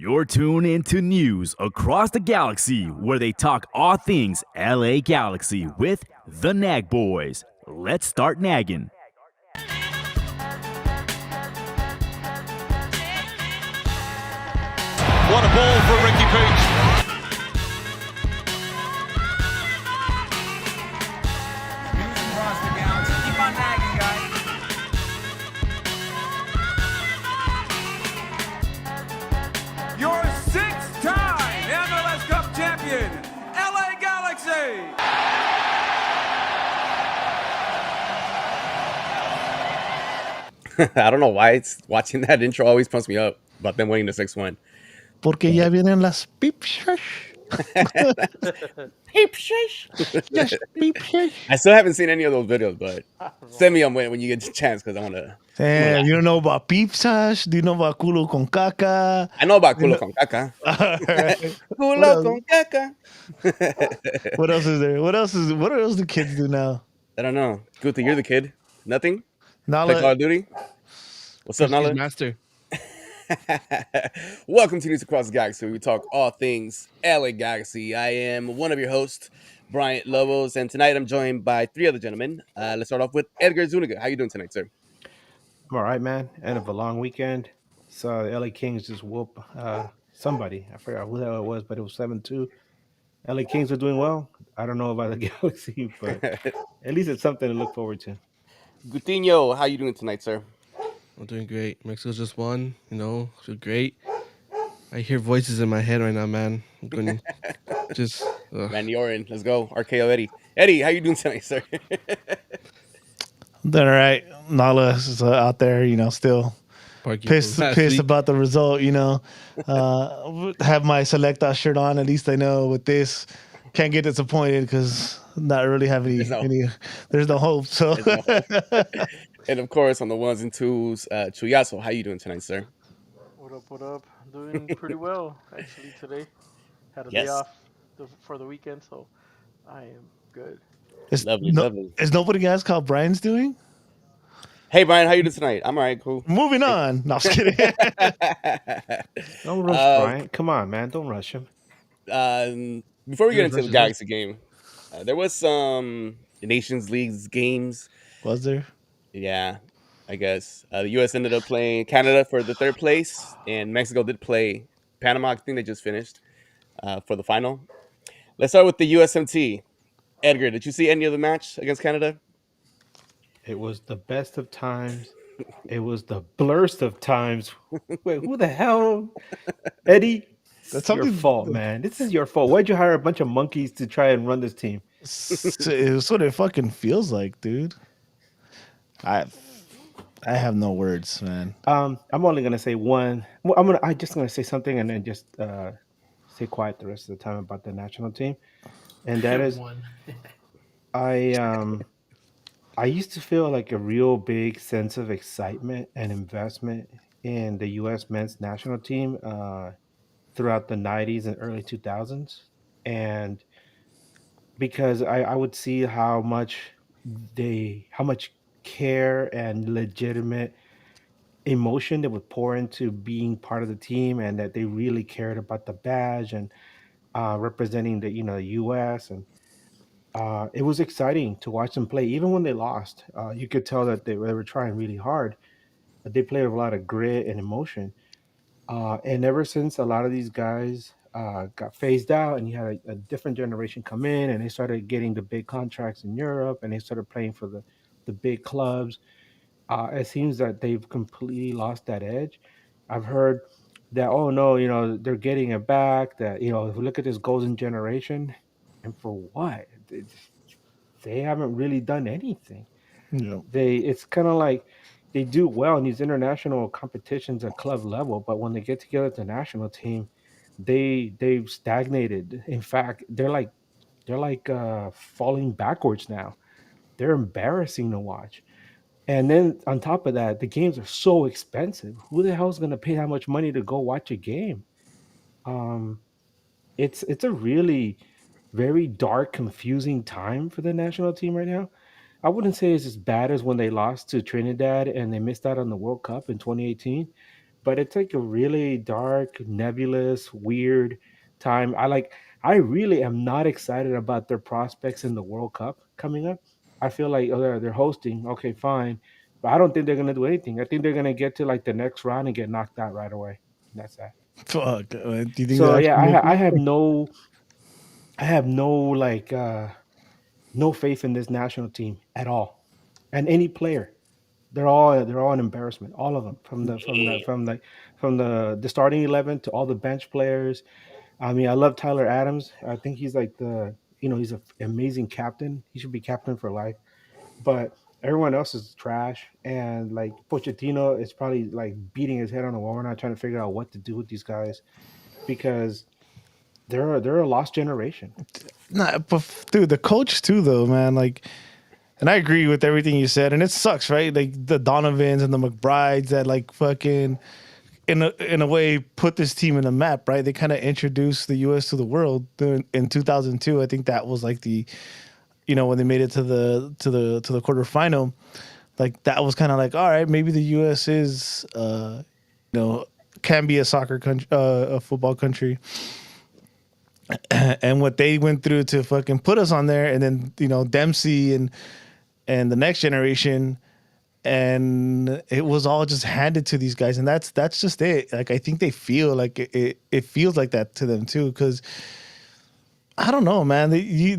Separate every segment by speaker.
Speaker 1: You're tuned into news across the galaxy where they talk all things LA Galaxy with the Nag Boys. Let's start nagging.
Speaker 2: What a ball for Ricky Peach.
Speaker 3: Across the galaxy. Keep on nagging, guys. Your six-time MLS Cup champion, LA Galaxy.
Speaker 4: I don't know why watching that intro always pumps me up about them winning the 6-1.
Speaker 5: Porque ya vienen las pipsas. Yes, pipsas.
Speaker 4: I still haven't seen any of those videos, but send me them when you get the chance because I want to.
Speaker 5: Damn, you don't know about pipsas? Do you know about culo con caca?
Speaker 4: I know about
Speaker 5: You
Speaker 4: culo
Speaker 5: know-
Speaker 4: con caca.
Speaker 5: Alright.
Speaker 4: Culo con caca.
Speaker 5: What else is there? What else do kids do now?
Speaker 4: I don't know. Guti, you're the kid. Nothing? Play Call
Speaker 5: Nala,
Speaker 4: of Duty? What's up, Nala?
Speaker 6: Master.
Speaker 4: Welcome to News Across the Galaxy, where we talk all things LA Galaxy. I am one of your hosts, Bryant Lobos, and tonight I'm joined by three other gentlemen. Let's start off with Edgar Zuniga. How you doing tonight, sir?
Speaker 7: I'm all right, man. End of a long weekend. Saw the LA Kings just whoop somebody. I forgot who the hell it was, but it was 7-2. LA Kings are doing well. I don't know about the Galaxy, but at least it's something to look forward to.
Speaker 4: Gutinho, how you doing tonight, sir?
Speaker 6: I'm doing great. Mexico just won. Feel great. I hear voices in my head right now, man. I'm going just.
Speaker 4: Randy Orton, let's go. RKO Eddie. Eddie, how you doing tonight, sir?
Speaker 5: I'm doing all right. Nala is out there, still
Speaker 6: barking
Speaker 5: pissed
Speaker 6: from last week.
Speaker 5: about the result. Have my Selecta shirt on. At least I know with this, can't get disappointed because not really have there's no hope. So
Speaker 4: And of course, on the ones and twos, Chuyaso, how you doing tonight, sir?
Speaker 8: What up? Doing pretty well, actually, today. Had a
Speaker 4: Yes.
Speaker 8: day off for the weekend, so I am good.
Speaker 5: It's
Speaker 4: Lovely,
Speaker 5: no-
Speaker 4: lovely.
Speaker 5: Is nobody asked how Brian's doing?
Speaker 4: Hey, Brian, how you doing tonight? I'm all right, cool.
Speaker 5: Moving on. No, I'm just kidding.
Speaker 7: Don't rush Bryant. Come on, man. Don't rush him.
Speaker 4: Before we get
Speaker 6: Yours
Speaker 4: into the
Speaker 6: versus
Speaker 4: Galaxy game, there was some Nations Leagues games.
Speaker 5: Was there?
Speaker 4: Yeah, I guess. The U.S. ended up playing Canada for the third place, and Mexico did play Panama. I think they just finished for the final. Let's start with the USMT. Edgar, did you see any of the match against Canada?
Speaker 7: It was the best of times. It was the blurst of times. Wait, who the hell? Eddie?
Speaker 5: That's
Speaker 7: It's your
Speaker 5: something-
Speaker 7: fault, man. This is your fault. Why'd you hire a bunch of monkeys to try and run this team?
Speaker 5: It's what it fucking feels like, dude. I have no words, man.
Speaker 7: I'm only gonna say one. Well, I'm just gonna say something and then just stay quiet the rest of the time about the national team, and that is, I used to feel like a real big sense of excitement and investment in the U.S. men's national team throughout the '90s and early 2000s, and because I would see how much care and legitimate emotion they would pour into being part of the team, and that they really cared about the badge and representing the U.S. and it was exciting to watch them play, even when they lost. You could tell that they were trying really hard, but they played with a lot of grit and emotion. And ever since a lot of these guys got phased out, and you had a different generation come in, and they started getting the big contracts in Europe, and they started playing for the big clubs. It seems that they've completely lost that edge. I've heard that, oh no, they're getting it back. That if we look at this golden generation, and for what? They haven't really done anything. It's kind of like they do well in these international competitions at club level, but when they get together at the national team, they've stagnated. In fact, they're like falling backwards now. They're embarrassing to watch. And then on top of that, the games are so expensive. Who the hell is going to pay that much money to go watch a game? It's a really very dark, confusing time for the national team right now. I wouldn't say it's as bad as when they lost to Trinidad and they missed out on the World Cup in 2018, but it's like a really dark, nebulous, weird time. I really am not excited about their prospects in the World Cup coming up. I feel like, oh, they're hosting, okay, fine, but I don't think they're gonna do anything. I think they're gonna get to like the next round and get knocked out right away. That's that.
Speaker 5: Fuck. Do you think
Speaker 7: So
Speaker 5: they're
Speaker 7: yeah,
Speaker 5: actually
Speaker 7: I
Speaker 5: making
Speaker 7: have
Speaker 5: it?
Speaker 7: no like no faith in this national team at all, and any player. They're all an embarrassment. All of them, from the starting 11 to all the bench players. I mean, I love Tyler Adams. I think he's like he's an amazing captain. He should be captain for life. But everyone else is trash, and like Pochettino is probably like beating his head on the wall right now, trying to figure out what to do with these guys because they're a lost generation.
Speaker 5: Nah, but dude, the coach too, though, man. Like, and I agree with everything you said, and it sucks, right? Like the Donovans and the McBrides that like fucking in a way put this team in the map, right? They kind of introduced the U.S. to the world in 2002. I think that was like when they made it to the quarterfinal. Like that was kind of like, all right, maybe the U.S. is can be a soccer country, a football country. And what they went through to fucking put us on there, and then Dempsey and the next generation, and it was all just handed to these guys, and that's just it. Like I think they feel like it feels like that to them too, because I don't know, man.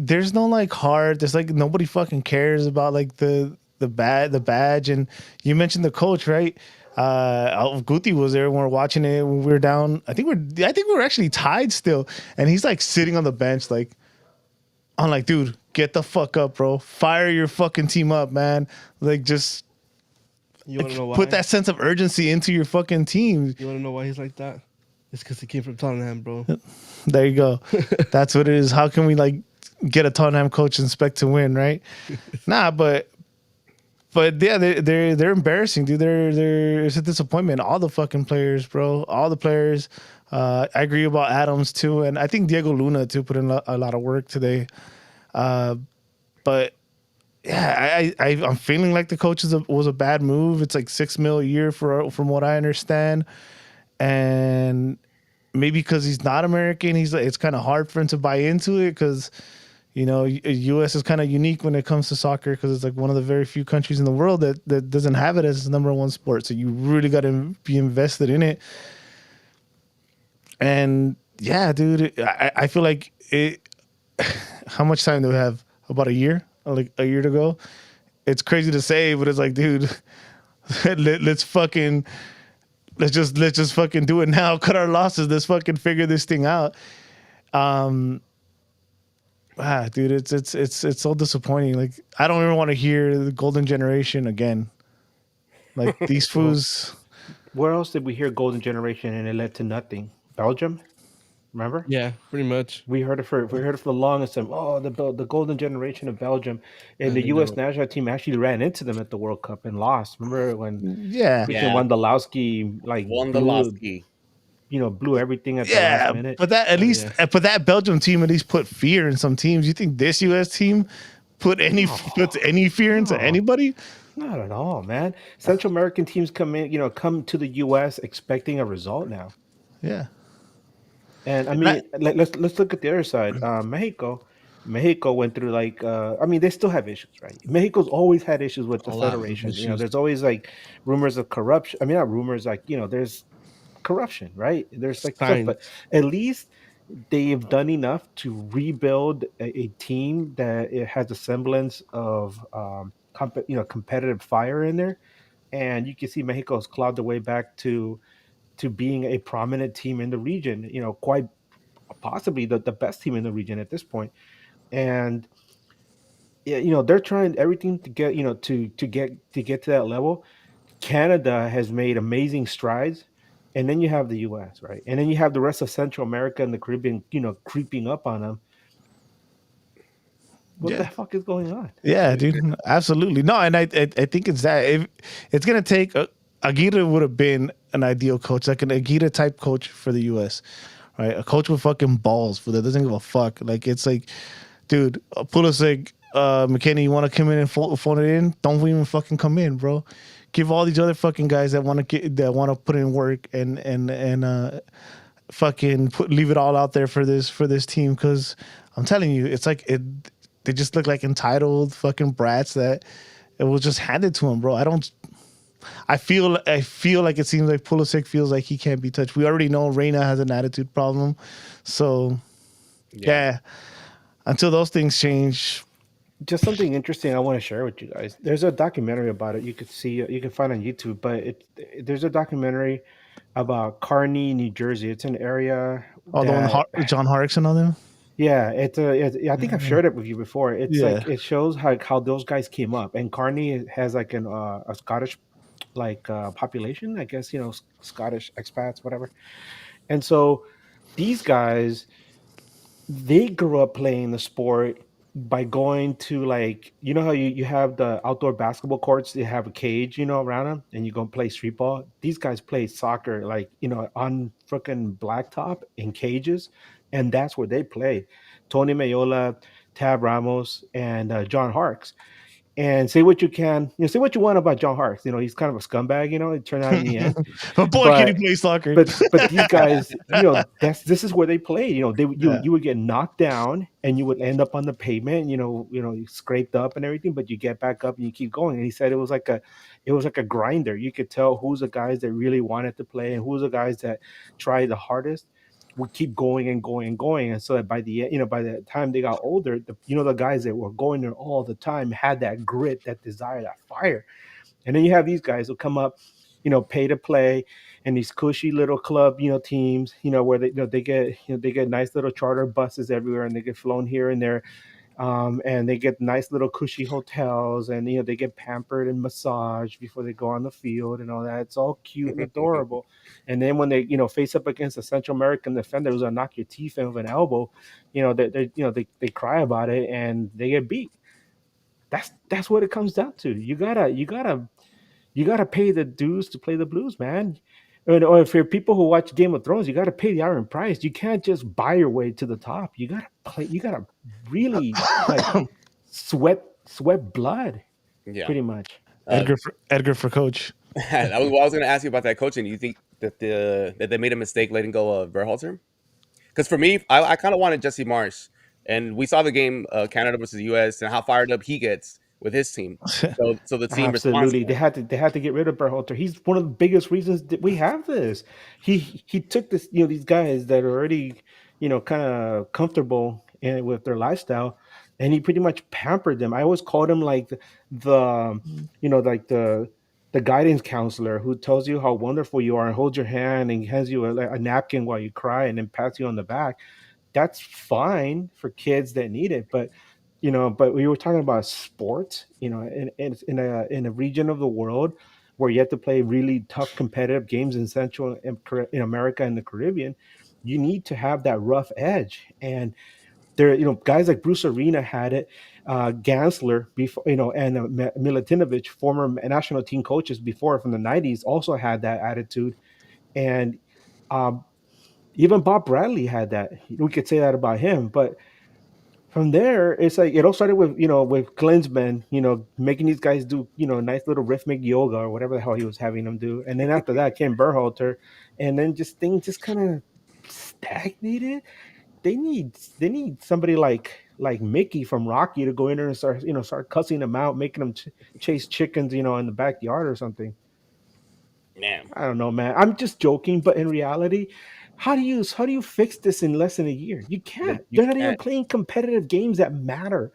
Speaker 5: There's no like heart. There's like nobody fucking cares about like the badge. And you mentioned the coach, right? Guti was there when we were watching it when we were down. I think we were actually tied still, and he's like sitting on the bench, like I'm like, dude, get the fuck up, bro. Fire your fucking team up, man. Like just
Speaker 6: You want to know why?
Speaker 5: put that sense of urgency into your fucking team.
Speaker 6: You want to know why he's like that? It's because he came from Tottenham, bro.
Speaker 5: There you go. That's what it is. How can we like get a Tottenham coach and expect to win, right? Nah, but yeah, they're embarrassing, dude. It's a disappointment. All the fucking players, bro. All the players. I agree about Adams too, and I think Diego Luna too put in a lot of work today. But yeah, I'm feeling like the coach was a bad move. It's like $6 million a year from what I understand, and maybe because he's not American, it's kind of hard for him to buy into it because U.S. is kind of unique when it comes to soccer because it's like one of the very few countries in the world that doesn't have it as its number one sport. So you really got to be invested in it. And yeah, dude, I feel like it. How much time do we have? About a year, like a year to go. It's crazy to say, but it's like, dude, let's just fucking do it now. Cut our losses. Let's fucking figure this thing out. Dude, it's so disappointing. Like I don't even want to hear the golden generation again. Like these fools.
Speaker 7: Where else did we hear golden generation and it led to nothing? Belgium, remember?
Speaker 6: Yeah, pretty much.
Speaker 7: We heard it for the longest time. Oh, the golden generation of Belgium, and the
Speaker 6: they
Speaker 7: U.S.
Speaker 6: never-
Speaker 7: national team actually ran into them at the World Cup and lost. Remember when
Speaker 5: Yeah.
Speaker 7: freaking Wondolowski like
Speaker 4: Wondolowski.
Speaker 7: blew everything at the
Speaker 5: Yeah,
Speaker 7: last minute.
Speaker 5: but that at least, but that Belgium team at least put fear in some teams. You think this U.S. team puts any fear into anybody?
Speaker 7: Not at all, man. Central American teams come to the U.S. expecting a result now.
Speaker 5: Yeah.
Speaker 7: And I mean, let's look at the other side. Mexico went through like I mean, they still have issues, right? Mexico's always had issues with the
Speaker 6: A lot of
Speaker 7: federation.
Speaker 6: issues.
Speaker 7: There's always like rumors of corruption. I mean, not rumors, like there's corruption, right? There's like stuff,
Speaker 6: Signs.
Speaker 7: but at least they've done enough to rebuild a team that it has a semblance of competitive fire in there, and you can see Mexico's clawed their way back to being a prominent team in the region. Quite possibly the best team in the region at this point, and yeah, they're trying everything to get to that level. Canada has made amazing strides, and then you have the U.S., right, and then you have the rest of Central America and the Caribbean, creeping up on them. What the fuck is going on?
Speaker 5: Yeah, dude, absolutely. No, and I think it's that it's gonna take Aguirre would have been an ideal coach, like an Aguirre type coach for the U.S., right? A coach with fucking balls that doesn't give a fuck. Like it's like, dude, Pulisic, McKinney, you want to come in and phone it in? Don't even fucking come in, bro. give all these other fucking guys that want to put in work and fucking leave it all out there for this team. Because I'm telling you, it's like they just look like entitled fucking brats that it was just handed to them, bro. I feel like it seems like Pulisic feels like he can't be touched. We already know Reina has an attitude problem, so yeah. Until those things change.
Speaker 7: Just something interesting I want to share with you guys. There's a documentary about it. You could see, you can find on YouTube, but there's a documentary about Kearney, New Jersey. It's an area
Speaker 5: Oh, the one
Speaker 7: that,
Speaker 5: John Harrickson on them.
Speaker 7: yeah, I think I've shared it with you before. It's
Speaker 5: Yeah.
Speaker 7: like it shows how those guys came up, and Kearney has like a Scottish like population, I guess, Scottish expats, whatever. And so these guys, they grew up playing the sport by going to, like, how you have the outdoor basketball courts, they have a cage, around them, and you go play street ball. These guys play soccer, like, on freaking blacktop in cages, and that's where they play. Tony Mayola, Tab Ramos, and John Harkes. And say what you can, say what you want about John Harkes. He's kind of a scumbag. It turned out in the end.
Speaker 5: But boy, can he play soccer?
Speaker 7: But these guys, this is where they play. You would get knocked down and you would end up on the pavement. You scraped up and everything, but you get back up and you keep going. And he said it was like a grinder. You could tell who's the guys that really wanted to play and who's the guys that tried the hardest. Would keep going and going and going, and so that by the time they got older, the guys that were going there all the time had that grit, that desire, that fire. And then you have these guys who come up, pay to play, and these cushy little club, teams, where they get nice little charter buses everywhere, and they get flown here and there, and they get nice little cushy hotels, and they get pampered and massaged before they go on the field and all that. It's all cute and adorable. And then when they face up against a Central American defender who's gonna knock your teeth in with an elbow, they cry about it and they get beat. That's what it comes down to. You gotta pay the dues to play the blues, man. Or if you're people who watch Game of Thrones, you gotta pay the iron price. You can't just buy your way to the top. You gotta play. You gotta really like sweat blood.
Speaker 4: Yeah.
Speaker 7: Pretty much.
Speaker 5: Edgar for coach.
Speaker 4: I was going to ask you about that coaching. Do you think that they made a mistake letting go of Verhalter? Because for me, I kind of wanted Jesse Marsh, and we saw the game Canada versus the U.S. and how fired up he gets with his team. So the team
Speaker 7: Absolutely,
Speaker 4: responds.
Speaker 7: they had to get rid of Berhalter. He's one of the biggest reasons that we have this. He took this, these guys that are already, kind of comfortable with their lifestyle, and he pretty much pampered them. I always called him like like the guidance counselor who tells you how wonderful you are and holds your hand and hands you a napkin while you cry and then pats you on the back. That's fine for kids that need it, but we were talking about sports, in a region of the world where you have to play really tough competitive games in Central in America and the Caribbean. You need to have that rough edge, and there, guys like Bruce Arena had it, Gansler before, and Milutinovic, former national team coaches before from the '90s, also had that attitude, and even Bob Bradley had that. We could say that about him, but from there, it's like it all started with with Klinsman, making these guys do nice little rhythmic yoga or whatever the hell he was having them do, and then after that came Berhalter, and then things just kind of stagnated. They need somebody like Mickey from Rocky to go in there and start cussing them out, making them chase chickens in the backyard or something.
Speaker 4: Man,
Speaker 7: I don't know, man. I'm just joking, but in reality, how do you fix this in less than a year? You can't.
Speaker 4: you
Speaker 7: They're not even
Speaker 4: can't.
Speaker 7: playing competitive games that matter.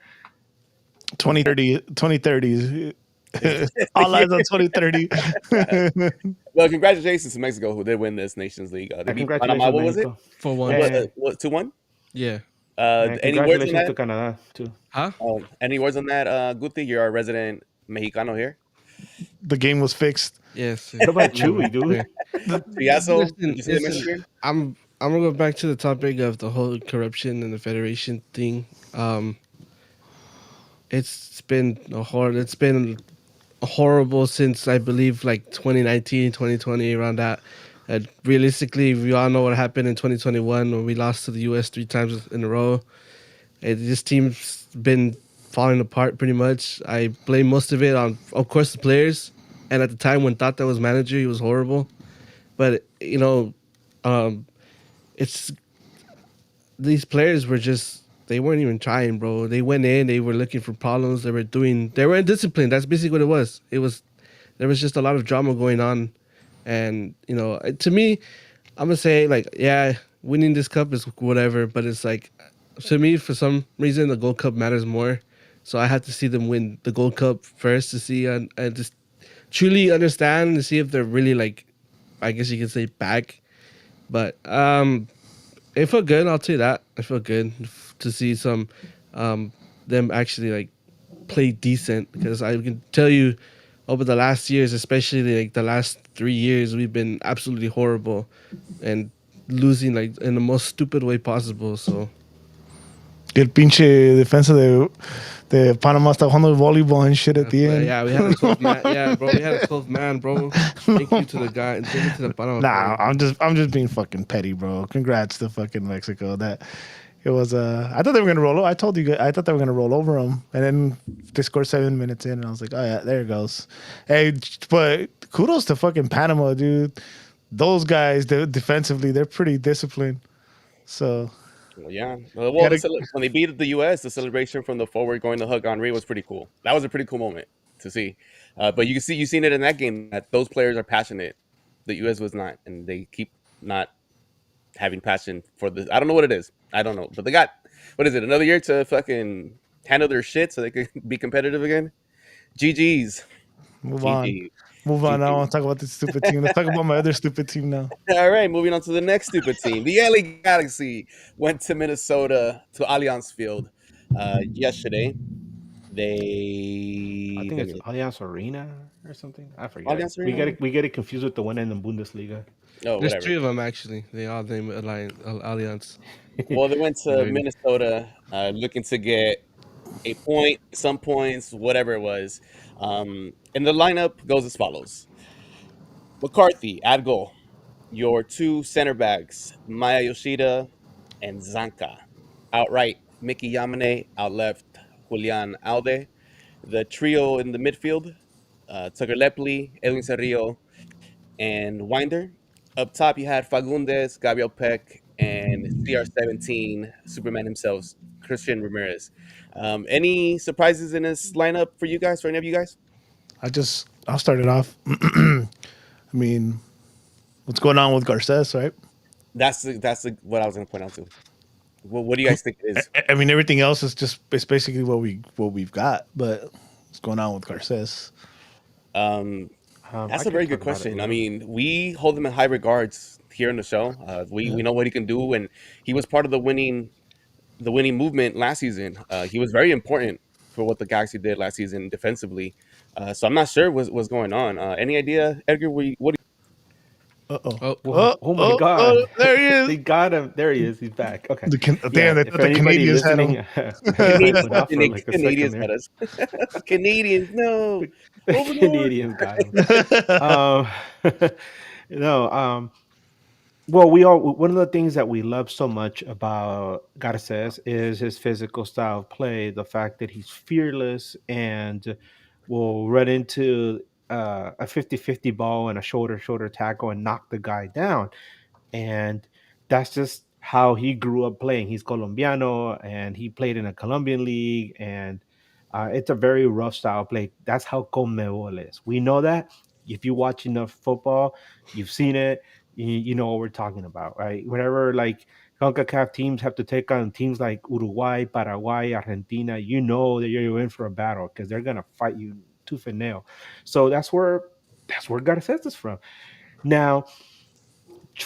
Speaker 5: 2030. All eyes on 2030.
Speaker 4: Well, congratulations to Mexico who did win this Nations League. They beat
Speaker 7: Congratulations,
Speaker 4: Panama. What was it?
Speaker 7: Mexico.
Speaker 6: 4-1.
Speaker 7: And,
Speaker 4: What 2-1?
Speaker 6: Yeah.
Speaker 7: and
Speaker 4: Any words on
Speaker 7: congratulations to
Speaker 4: that?
Speaker 7: Canada too.
Speaker 6: Huh?
Speaker 4: Any words on that? Guti, you're a resident Mexicano here.
Speaker 5: The game was fixed.
Speaker 6: Yes.
Speaker 7: What about Chewy, dude?
Speaker 6: Yeah.
Speaker 4: Triazo, did you see the
Speaker 6: Listen,
Speaker 4: Michigan?
Speaker 6: I'm gonna go back to the topic of the whole corruption and the federation thing. It's been horrible since I believe like 2019, 2020, around that. And realistically, we all know what happened in 2021 when we lost to the US 3 times in a row. This team's been falling apart pretty much. I blame most of it on, of course, the players. And at the time when Tata was manager, he was horrible. But um, it's these players were just they weren't even trying, bro. They went in, they were looking for problems. They were indisciplined. That's basically what it was. There was just a lot of drama going on, and to me, I'm gonna say like, yeah, winning this cup is whatever, but it's like, to me, for some reason, the Gold Cup matters more. So I had to see them win the Gold Cup first to see and just truly understand and see if they're really like, I guess you could say, back. But it felt good. I'll tell you that. It felt good to see some um, them actually like play decent, because I can tell you over the last years, especially like the last 3 years, we've been absolutely horrible and losing like in the most stupid way possible. So
Speaker 5: El pinche defensa de Panamá está jugando voleibol and shit at the end.
Speaker 6: yeah, we had a 12 man. Yeah, bro, we had a 12 man, bro. Thank you to the guy and thank you to the Panama
Speaker 5: Nah,
Speaker 6: player.
Speaker 5: I'm just being fucking petty, bro. Congrats to fucking Mexico. That it was I thought they were gonna roll. I told you guys, I thought they were gonna roll over them, and then they scored 7 minutes in, and I was like, oh yeah, there it goes. Hey, but kudos to fucking Panama, dude. Those guys, defensively, they're pretty disciplined. So
Speaker 4: Well, yeah.
Speaker 5: you gotta,
Speaker 4: When they beat the U.S., the celebration from the forward going to hug Henri was pretty cool. That was a pretty cool moment to see. But you seen it in that game that those players are passionate. The U.S. was not, and they keep not having passion for the. I don't know what it is. I don't know, but they got what is it? Another year to fucking handle their shit so they could be competitive again. GG's,
Speaker 5: move on.
Speaker 4: GG,
Speaker 5: Move on. I don't want to talk about this stupid team. Let's talk about my other stupid team now.
Speaker 4: All right, moving on to the next stupid team. The LA Galaxy went to Minnesota to Allianz Field yesterday.
Speaker 7: I
Speaker 4: They
Speaker 7: think
Speaker 4: let
Speaker 7: it's
Speaker 4: me
Speaker 7: Allianz Arena or something. I forget.
Speaker 4: Allianz Arena.
Speaker 7: We get it confused with the one in the Bundesliga.
Speaker 4: Oh,
Speaker 6: There's
Speaker 4: whatever.
Speaker 6: three of them actually. They all name Alliance.
Speaker 4: Well, they went to
Speaker 6: Arena.
Speaker 4: Minnesota looking to get a point, some points, whatever it was. And the lineup goes as follows: McCarthy at goal. Your two center backs, Maya Yoshida and Zanka. Outright, Mickey Yamane. Out left, Julian Alde. The trio in the midfield, Tucker Lepley, Edwin Cerrillo, and Winder. Up top, you had Fagundes, Gabriel Peck, and CR17, Superman himself, Christian Ramirez. Any surprises in this lineup for you guys, for any of you guys?
Speaker 5: I'll start it off. I mean, what's going on with Garces, right?
Speaker 4: What I was going to point out too. What do you guys think it is?
Speaker 5: I mean, everything else is just it's basically what we've got. But what's going on with Garces?
Speaker 4: Um,
Speaker 7: I
Speaker 4: that's a
Speaker 7: could
Speaker 4: very
Speaker 7: talk
Speaker 4: good
Speaker 7: about it a
Speaker 4: question. I
Speaker 7: little.
Speaker 4: mean, we hold him in high regards here in the show. We know what he can do, and he was part of the winning movement last season. He was very important for what the Galaxy did last season defensively. So I'm not sure what's going on. Any idea, Edgar? What do
Speaker 5: Uh oh.
Speaker 6: Oh,
Speaker 7: Whoa, oh my God.
Speaker 5: There he is.
Speaker 7: They got him. There he is. He's back. Okay.
Speaker 5: Damn,
Speaker 7: Yeah.
Speaker 5: they
Speaker 7: If
Speaker 5: thought the
Speaker 7: anybody
Speaker 5: Canadians had
Speaker 7: listening,
Speaker 5: him.
Speaker 7: Mike went off for like a second
Speaker 4: Canadians had
Speaker 7: there.
Speaker 4: us. Canadians, no,
Speaker 7: The
Speaker 4: overlord.
Speaker 7: Canadians got him. Um, no. Well, we all one of the things that we love so much about Garces is his physical style of play, the fact that he's fearless and will run into a 50-50 ball and a shoulder tackle and knock the guy down. And that's just how he grew up playing. He's Colombiano and he played in a Colombian league, and it's a very rough style of play. That's how Conmebol is. We know that. If you watch enough football, you've seen it. You know what we're talking about, right? Whenever like CONCACAF teams have to take on teams like Uruguay, Paraguay, Argentina, you know that you're in for a battle because they're gonna fight you tooth and nail. So that's where Garces is from. Now,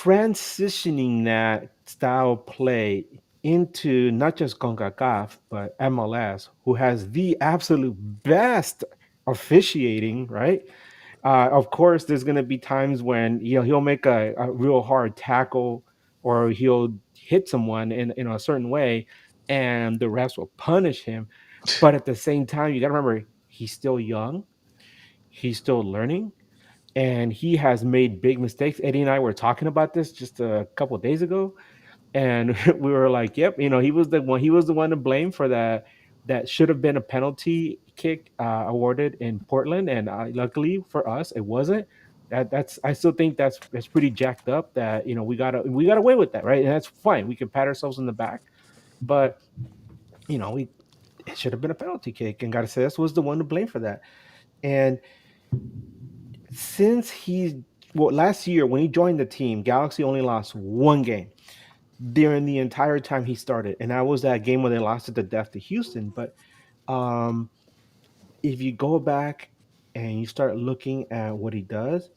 Speaker 7: transitioning that style play into not just CONCACAF, but MLS, who has the absolute best officiating, right? Of course, there's going to be times when he'll make a real hard tackle or he'll hit someone in a certain way, and the refs will punish him. But at the same time, you got to remember he's still young, he's still learning, and he has made big mistakes. Eddie and I were talking about this just a couple of days ago, and we were like, "Yep, he was the one. He was the one to blame for that that should have been a penalty kick awarded in Portland, and luckily for us, it wasn't. That's I still think that's pretty jacked up. That we got away with that, right? And that's fine. We can pat ourselves in the back, but we it should have been a penalty kick, and Garces was the one to blame for that. And since last year when he joined the team, Galaxy only lost one game during the entire time he started, and that was that game when they lost it to death to Houston. But um, if you go back and you start looking at what he does,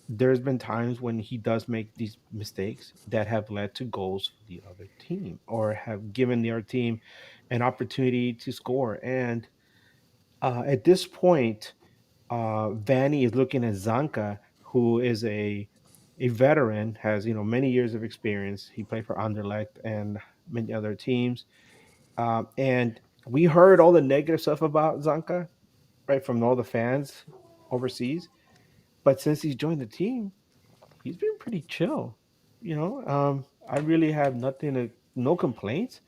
Speaker 7: there's been times when he does make these mistakes that have led to goals for the other team or have given the other team an opportunity to score. And at this point, Vanny is looking at Zanka, who is a veteran, has many years of experience. He played for Anderlecht and many other teams, and we heard all the negative stuff about Zanka, right, from all the fans overseas. But since he's joined the team, he's been pretty chill. I really have no complaints,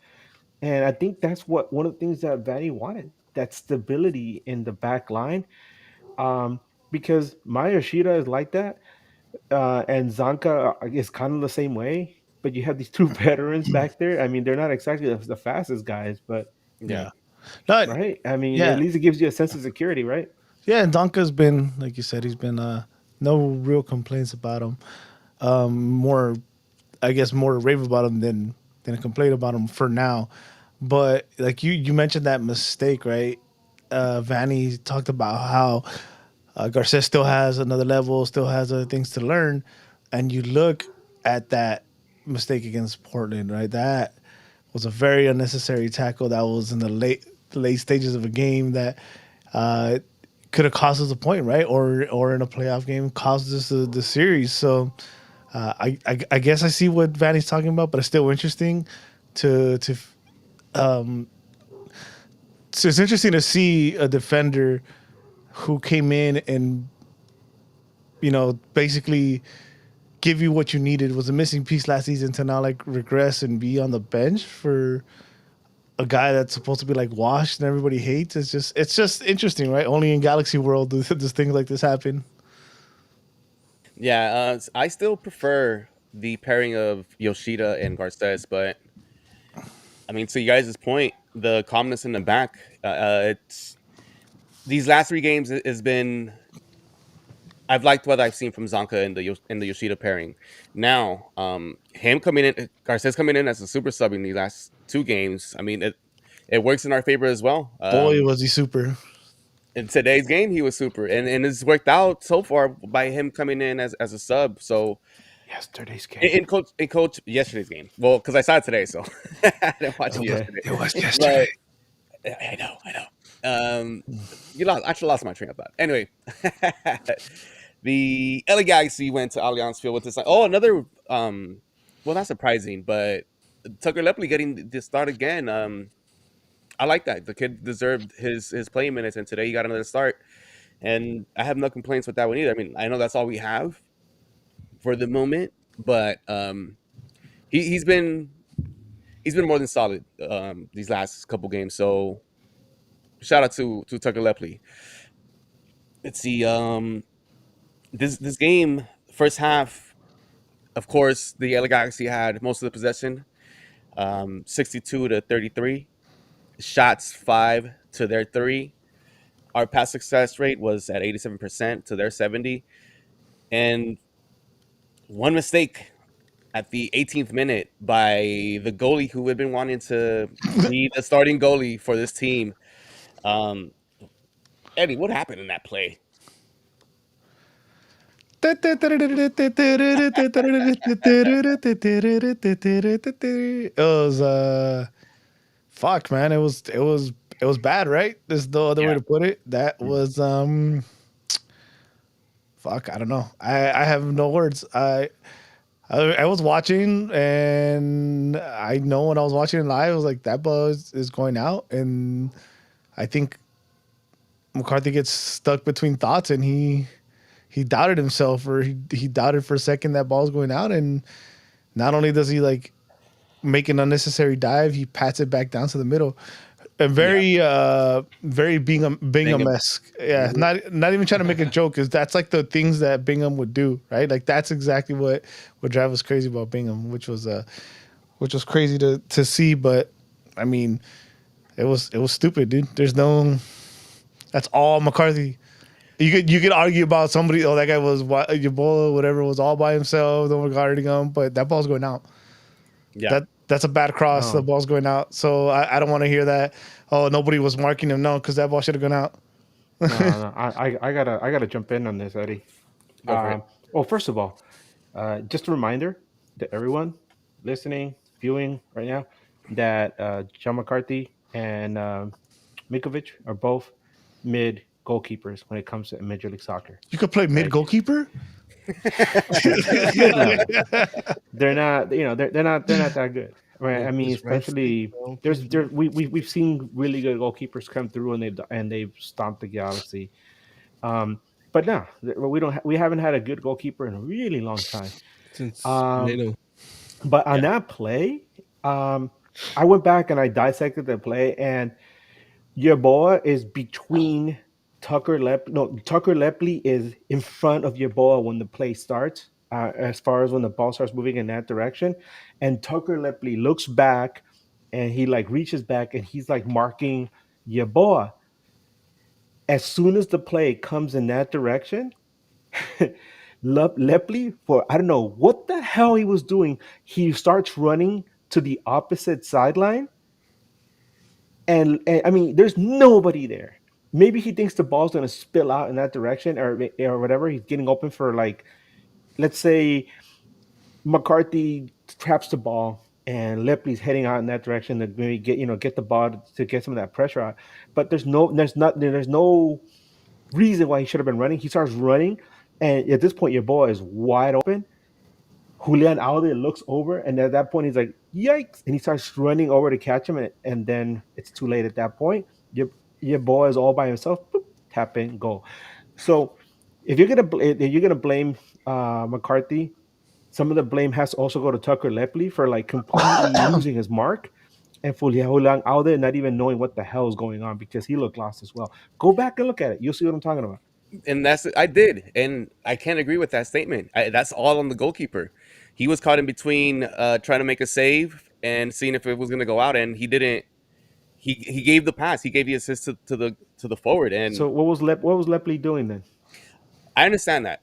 Speaker 7: and I think that's what one of the things that Vanny wanted, that stability in the back line. Um, because Maya Yoshida is like that, and Zanka is kind of the same way. But you have these two veterans back there. I mean, they're not exactly the fastest guys, but
Speaker 4: Yeah.
Speaker 5: Yeah. No,
Speaker 7: right. I mean, at
Speaker 5: yeah.
Speaker 7: least it gives you a sense of security, right?
Speaker 5: Yeah, and Donka's been, like you said, he's been no real complaints about him. More, I guess, more rave about him than a complaint about him for now. But like you mentioned that mistake, right? Vanny talked about how Garces still has another level, still has other things to learn, and you look at that mistake against Portland, right? That was a very unnecessary tackle. That was in the late stages of a game that uh, could have cost us a point, right? Or in a playoff game, cost us the series. So I guess I see what Vanny's talking about, but it's still interesting to so it's interesting to see a defender who came in and basically give you what you needed, was a missing piece last season, to now like regress and be on the bench for a guy that's supposed to be like washed and everybody hates. It's just interesting, right? Only in Galaxy World does things like this happen.
Speaker 4: Yeah, I still prefer the pairing of Yoshida and Garces, but I mean, to you guys' point, the calmness in the back, it's these last three games has been. I've liked what I've seen from Zanka in the Yoshida pairing. Now, him coming in, Garces coming in as a super sub in the last two games. I mean, it works in our favor as well.
Speaker 5: Boy, was he super.
Speaker 4: In today's game, he was super, and it's worked out so far by him coming in as a sub. So
Speaker 7: Yesterday's game.
Speaker 4: in coach yesterday's game. Well, because I saw it today, so I didn't watch it
Speaker 7: Okay.
Speaker 4: yesterday.
Speaker 5: It was
Speaker 4: But
Speaker 5: yesterday.
Speaker 4: I know. You actually lost my train of thought. Anyway, the LA Galaxy went to Allianz Field with this. Oh, another. Well, not surprising, but Tucker Lepley getting the start again. I like that. The kid deserved his playing minutes, and today he got another start. And I have no complaints with that one either. I mean, I know that's all we have for the moment, but he's been more than solid these last couple games. So shout out to Tucker Lepley. Let's see. This game, first half, of course, the LA Galaxy had most of the possession, 62-33. Shots 5 to their 3. Our pass success rate was at 87% to their 70. And one mistake at the 18th minute by the goalie who had been wanting to be the starting goalie for this team. Eddie, what happened in that play?
Speaker 5: It was fuck, man. It was bad, right? There's no other way
Speaker 4: Yeah.
Speaker 5: to put it. That was fuck. I don't know. I have no words. I was watching, and I know when I was watching it live, I was like, that ball is going out, and I think McCarthy gets stuck between thoughts, and he doubted himself, or he doubted for a second that ball's going out, and not only does he like make an unnecessary dive, he pats it back down to the middle. and
Speaker 4: Yeah.
Speaker 5: very
Speaker 4: Bingham.
Speaker 5: Bingham-esque. Yeah, not even trying to make a joke, because that's like the things that Bingham would do, right? Like that's exactly what drive us crazy about Bingham, which was crazy to see. But I mean, it was stupid, dude. There's no, that's all McCarthy. You could argue about somebody. Oh, that guy was Ebola, whatever, was all by himself. No one guarding him, but that ball's going out.
Speaker 4: Yeah.
Speaker 5: That's a bad cross. The
Speaker 7: No,
Speaker 5: ball's going out. So I don't want to hear that. Oh, nobody was marking him. No, because that ball should have gone out.
Speaker 7: no. I gotta jump in on this, Eddie.
Speaker 4: Go for it.
Speaker 7: Well, first of all, just a reminder to everyone listening, viewing right now, that John McCarthy and Mikovic are both mid goalkeepers when it comes to Major League Soccer.
Speaker 5: You could play mid
Speaker 7: Right,
Speaker 5: goalkeeper.
Speaker 7: mid level. They're not, they're not that good. Right.
Speaker 6: With
Speaker 7: I mean,
Speaker 6: this red stick,
Speaker 7: especially
Speaker 6: bro.
Speaker 7: we've seen really good goalkeepers come through and they've stomped the Galaxy. But no, we haven't had a good goalkeeper in a really long time.
Speaker 6: Since
Speaker 7: Um,
Speaker 6: Moreno.
Speaker 7: but on
Speaker 4: Yeah.
Speaker 7: that play, um, I went back and I dissected the play, and Yeboah is between Tucker Lep. No, Tucker Lepley is in front of Yeboah when the play starts. As far as when the ball starts moving in that direction, and Tucker Lepley looks back, and he like reaches back and he's like marking Yeboah. As soon as the play comes in that direction, Lepley, for I don't know what the hell he was doing, he starts running to the opposite sideline, and I mean, there's nobody there. Maybe he thinks the ball's gonna spill out in that direction, or whatever. He's getting open for, like, let's say McCarthy traps the ball and Lepley's heading out in that direction to maybe get the ball to get some of that pressure out. But there's no reason why he should have been running. He starts running, and at this point, your ball is wide open. Julian Alde looks over, and at that point, he's like, "Yikes!" And he starts running over to catch him, and then it's too late at that point. Your ball is all by himself. Boop, tap in, go. So if you're gonna blame McCarthy, some of the blame has to also go to Tucker Lepley for like completely losing his mark, and for Julian Alde not even knowing what the hell is going on because he looked lost as well. Go back and look at it. You'll see what I'm talking about.
Speaker 4: And I did, and I can't agree with that statement. That's all on the goalkeeper. He was caught in between trying to make a save and seeing if it was going to go out, and he didn't. He gave the pass. He gave the assist to the forward, and
Speaker 7: So what was Lepley doing then?
Speaker 4: I understand that.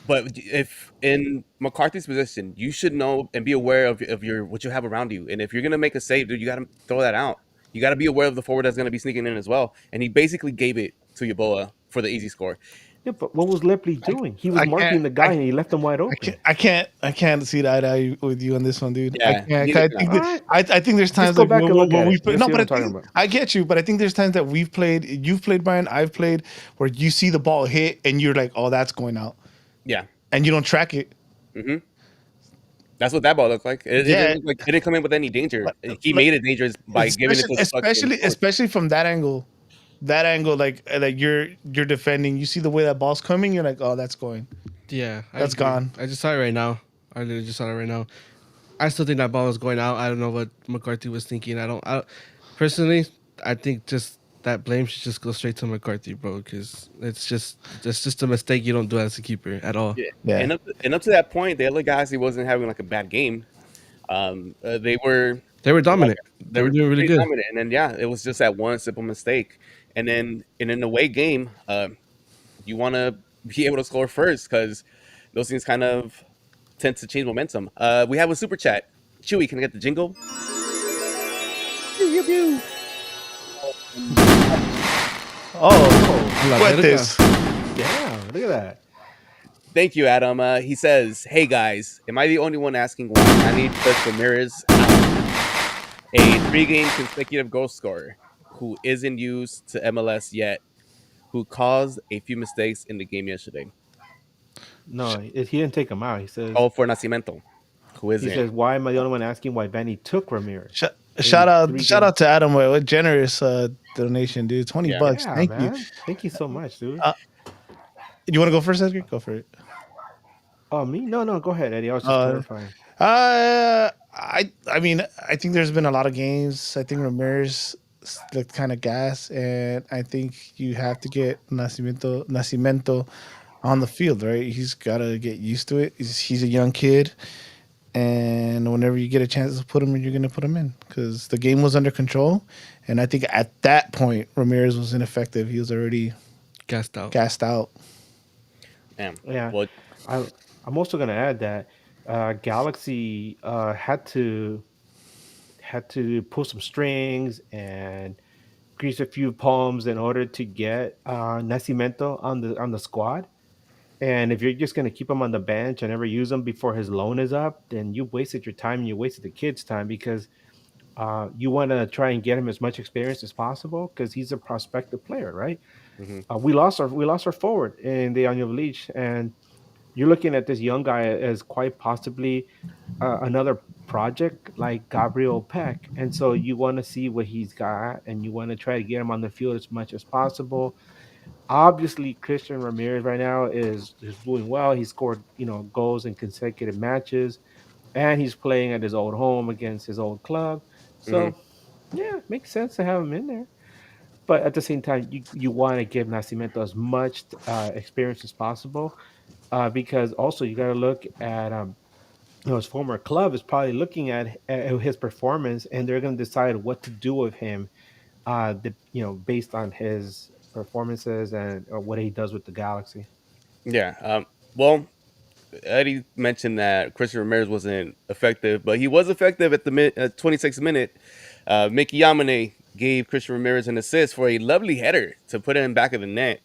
Speaker 4: But if in McCarthy's position, you should know and be aware of your what you have around you. And if you're gonna make a save, dude, you gotta throw that out. You gotta be aware of the forward that's gonna be sneaking in as well. And he basically gave it to Yeboah for the easy score.
Speaker 7: Yeah, but what was Lepley doing? He was
Speaker 5: I can't.
Speaker 7: marking the guy and he left him wide
Speaker 5: I
Speaker 7: open.
Speaker 5: can't. I can't. I can't see eye to eye with you on this one, dude. I
Speaker 4: Yeah,
Speaker 5: can't.
Speaker 4: neither
Speaker 5: I
Speaker 4: can
Speaker 5: think
Speaker 4: I.
Speaker 7: All
Speaker 5: that,
Speaker 7: right,
Speaker 5: I think there's times
Speaker 7: just go
Speaker 5: like
Speaker 7: back and look at
Speaker 5: we've
Speaker 7: it.
Speaker 5: played.
Speaker 7: You'll
Speaker 5: No,
Speaker 7: see
Speaker 5: but
Speaker 7: what
Speaker 5: I
Speaker 7: I'm talking
Speaker 5: think
Speaker 7: about.
Speaker 5: I get you. But I think there's times that we've played. You've played, Brian. I've played where you see the ball hit and you're like, oh, that's going out,
Speaker 4: Yeah.
Speaker 5: and you don't track it.
Speaker 4: hmm That's what that ball looked like. It didn't
Speaker 5: Yeah,
Speaker 4: look like it didn't come in with any danger. He
Speaker 5: like,
Speaker 4: made it dangerous by giving it to the fucking forward.
Speaker 5: especially from that angle. That angle, like you're defending. You see the way that ball's coming. You're like, oh, that's going.
Speaker 6: Yeah, I
Speaker 5: That's
Speaker 6: agree.
Speaker 5: gone.
Speaker 6: I just saw it right now. I literally just saw it right now. I still think that ball was going out. I don't know what McCarthy was thinking. Personally, I think just that blame should just go straight to McCarthy, bro, because it's just a mistake you don't do as a keeper at all.
Speaker 4: Yeah.
Speaker 5: Yeah.
Speaker 4: And up to that point, the other guys, he wasn't having like a bad game. They were
Speaker 6: They were
Speaker 4: like
Speaker 6: dominant.
Speaker 4: they
Speaker 6: They were
Speaker 4: were
Speaker 6: doing really
Speaker 4: pretty
Speaker 6: good.
Speaker 4: dominant. And then yeah, it was just that one simple mistake. And then in an away game, you want to be able to score first because those things kind of tend to change momentum. We have a super chat. Chewy, can I get the jingle?
Speaker 5: Oh,
Speaker 6: La
Speaker 5: what
Speaker 6: verga.
Speaker 5: this?
Speaker 7: Yeah, look at that.
Speaker 4: Thank you, Adam. He says, "Hey guys, am I the only one asking why I need Chris Ramirez out? A three-game consecutive goal scorer who isn't used to MLS yet, who caused a few mistakes in the game yesterday.
Speaker 7: No, he didn't take him out. He says
Speaker 4: Oh, for Nascimento, who
Speaker 7: he
Speaker 4: isn't.
Speaker 7: says why am I the only one asking why Vanny took Ramirez?
Speaker 5: Shout
Speaker 7: In
Speaker 5: out,
Speaker 7: three
Speaker 5: shout out
Speaker 7: games.
Speaker 5: to Adam. What generous donation, dude. 20
Speaker 4: Yeah.
Speaker 5: bucks.
Speaker 7: Yeah,
Speaker 5: Thank you.
Speaker 7: man. Thank you so much, dude.
Speaker 5: You want to go first, Edgar? Go for it.
Speaker 7: Oh, me? No. Go ahead, Eddie. I was just clarifying.
Speaker 5: I mean, I think there's been a lot of games. I think Ramirez like kind of gas, and I think you have to get Nacimiento on the field, right? He's got to get used to it. He's a young kid, and whenever you get a chance to put him in, you're gonna put him in because the game was under control, and I think at that point Ramirez was ineffective. He was already
Speaker 6: Gassed out.
Speaker 5: gassed out.
Speaker 4: Damn.
Speaker 7: Yeah,
Speaker 4: Well,
Speaker 7: I I'm also gonna add that Galaxy had to pull some strings and grease a few palms in order to get Nascimento on the squad. And if you're just gonna keep him on the bench and never use him before his loan is up, then you wasted your time and you wasted the kid's time because you want to try and get him as much experience as possible because he's a prospective player, right?
Speaker 4: hmm
Speaker 7: We lost our forward in the Annual League, and you're looking at this young guy as quite possibly another project like Gabriel Peck. And so you want to see what he's got and you want to try to get him on the field as much as possible. Obviously, Christian Ramirez right now is doing well. He scored, goals in consecutive matches, and he's playing at his old home against his old club.
Speaker 4: hmm
Speaker 7: So yeah, makes sense to have him in there. But at the same time, you want to give Nascimento as much experience as possible because also you got to look at his former club is probably looking at his performance, and they're going to decide what to do with him, based on his performances and what he does with the Galaxy.
Speaker 4: Yeah. Well, Eddie mentioned that Christian Ramirez wasn't effective, but he was effective at the 26th minute. Mickey Yamane gave Christian Ramirez an assist for a lovely header to put it in back of the net.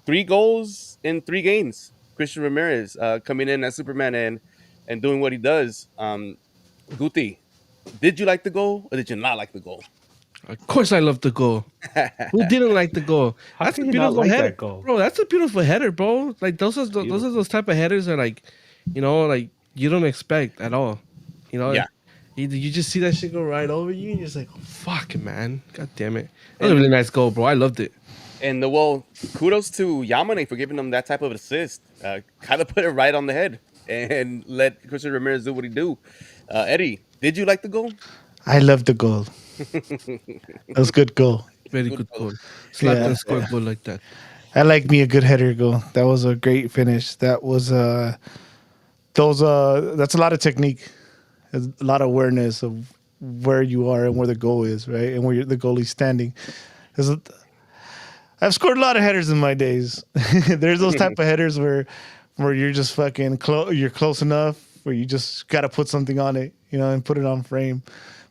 Speaker 4: 3 goals in 3 games. Christian Ramirez coming in as Superman and doing what he does. Guti, did you like the goal or did you not like the goal?
Speaker 6: Of course, I love the goal. Who didn't like the goal?
Speaker 7: How
Speaker 6: That's
Speaker 7: can
Speaker 6: a
Speaker 7: you not
Speaker 6: beautiful
Speaker 7: like
Speaker 6: header,
Speaker 7: that goal?
Speaker 6: bro. That's a beautiful header, bro. Like those type of headers are like, like you don't expect at all. You know,
Speaker 4: Yeah.
Speaker 6: you just see that shit go right over you, and you're just like, oh, fuck, man, god damn it. That was a
Speaker 4: And
Speaker 6: really nice goal, bro. I loved it.
Speaker 4: well, kudos to Yamane for giving him that type of assist. Kind of put it right on the head and let Christian Ramirez do what he do. Eddie, did you like the goal?
Speaker 5: I love the goal. That was a good goal.
Speaker 6: Very
Speaker 4: Good
Speaker 6: good
Speaker 4: goal.
Speaker 6: goal. Slap
Speaker 5: Yeah.
Speaker 6: and score goal like that.
Speaker 5: I like me a good header goal. That was a great finish. That was that's a lot of technique. There's a lot of awareness of where you are and where the goal is, right? And where the goalie's standing. There's I've scored a lot of headers in my days. There's those type of headers where you're just fucking you're close enough where you just got to put something on it, and put it on frame.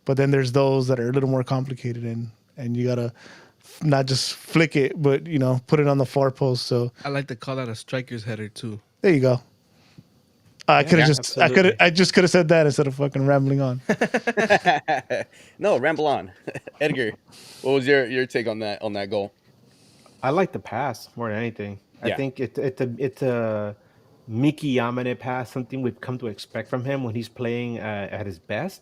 Speaker 5: But then there's those that are a little more complicated and you got to not just flick it, but put it on the far post. So
Speaker 6: I like to call that a striker's header too.
Speaker 5: there you go. I could have
Speaker 7: Yeah,
Speaker 5: just I just could have said that instead of fucking rambling on.
Speaker 4: No, ramble on. Edgar, what was your take on that goal?
Speaker 7: I like the pass more than anything. I
Speaker 4: Yeah.
Speaker 7: think it's a Mickey Yamane pass, something we've come to expect from him when he's playing at his best,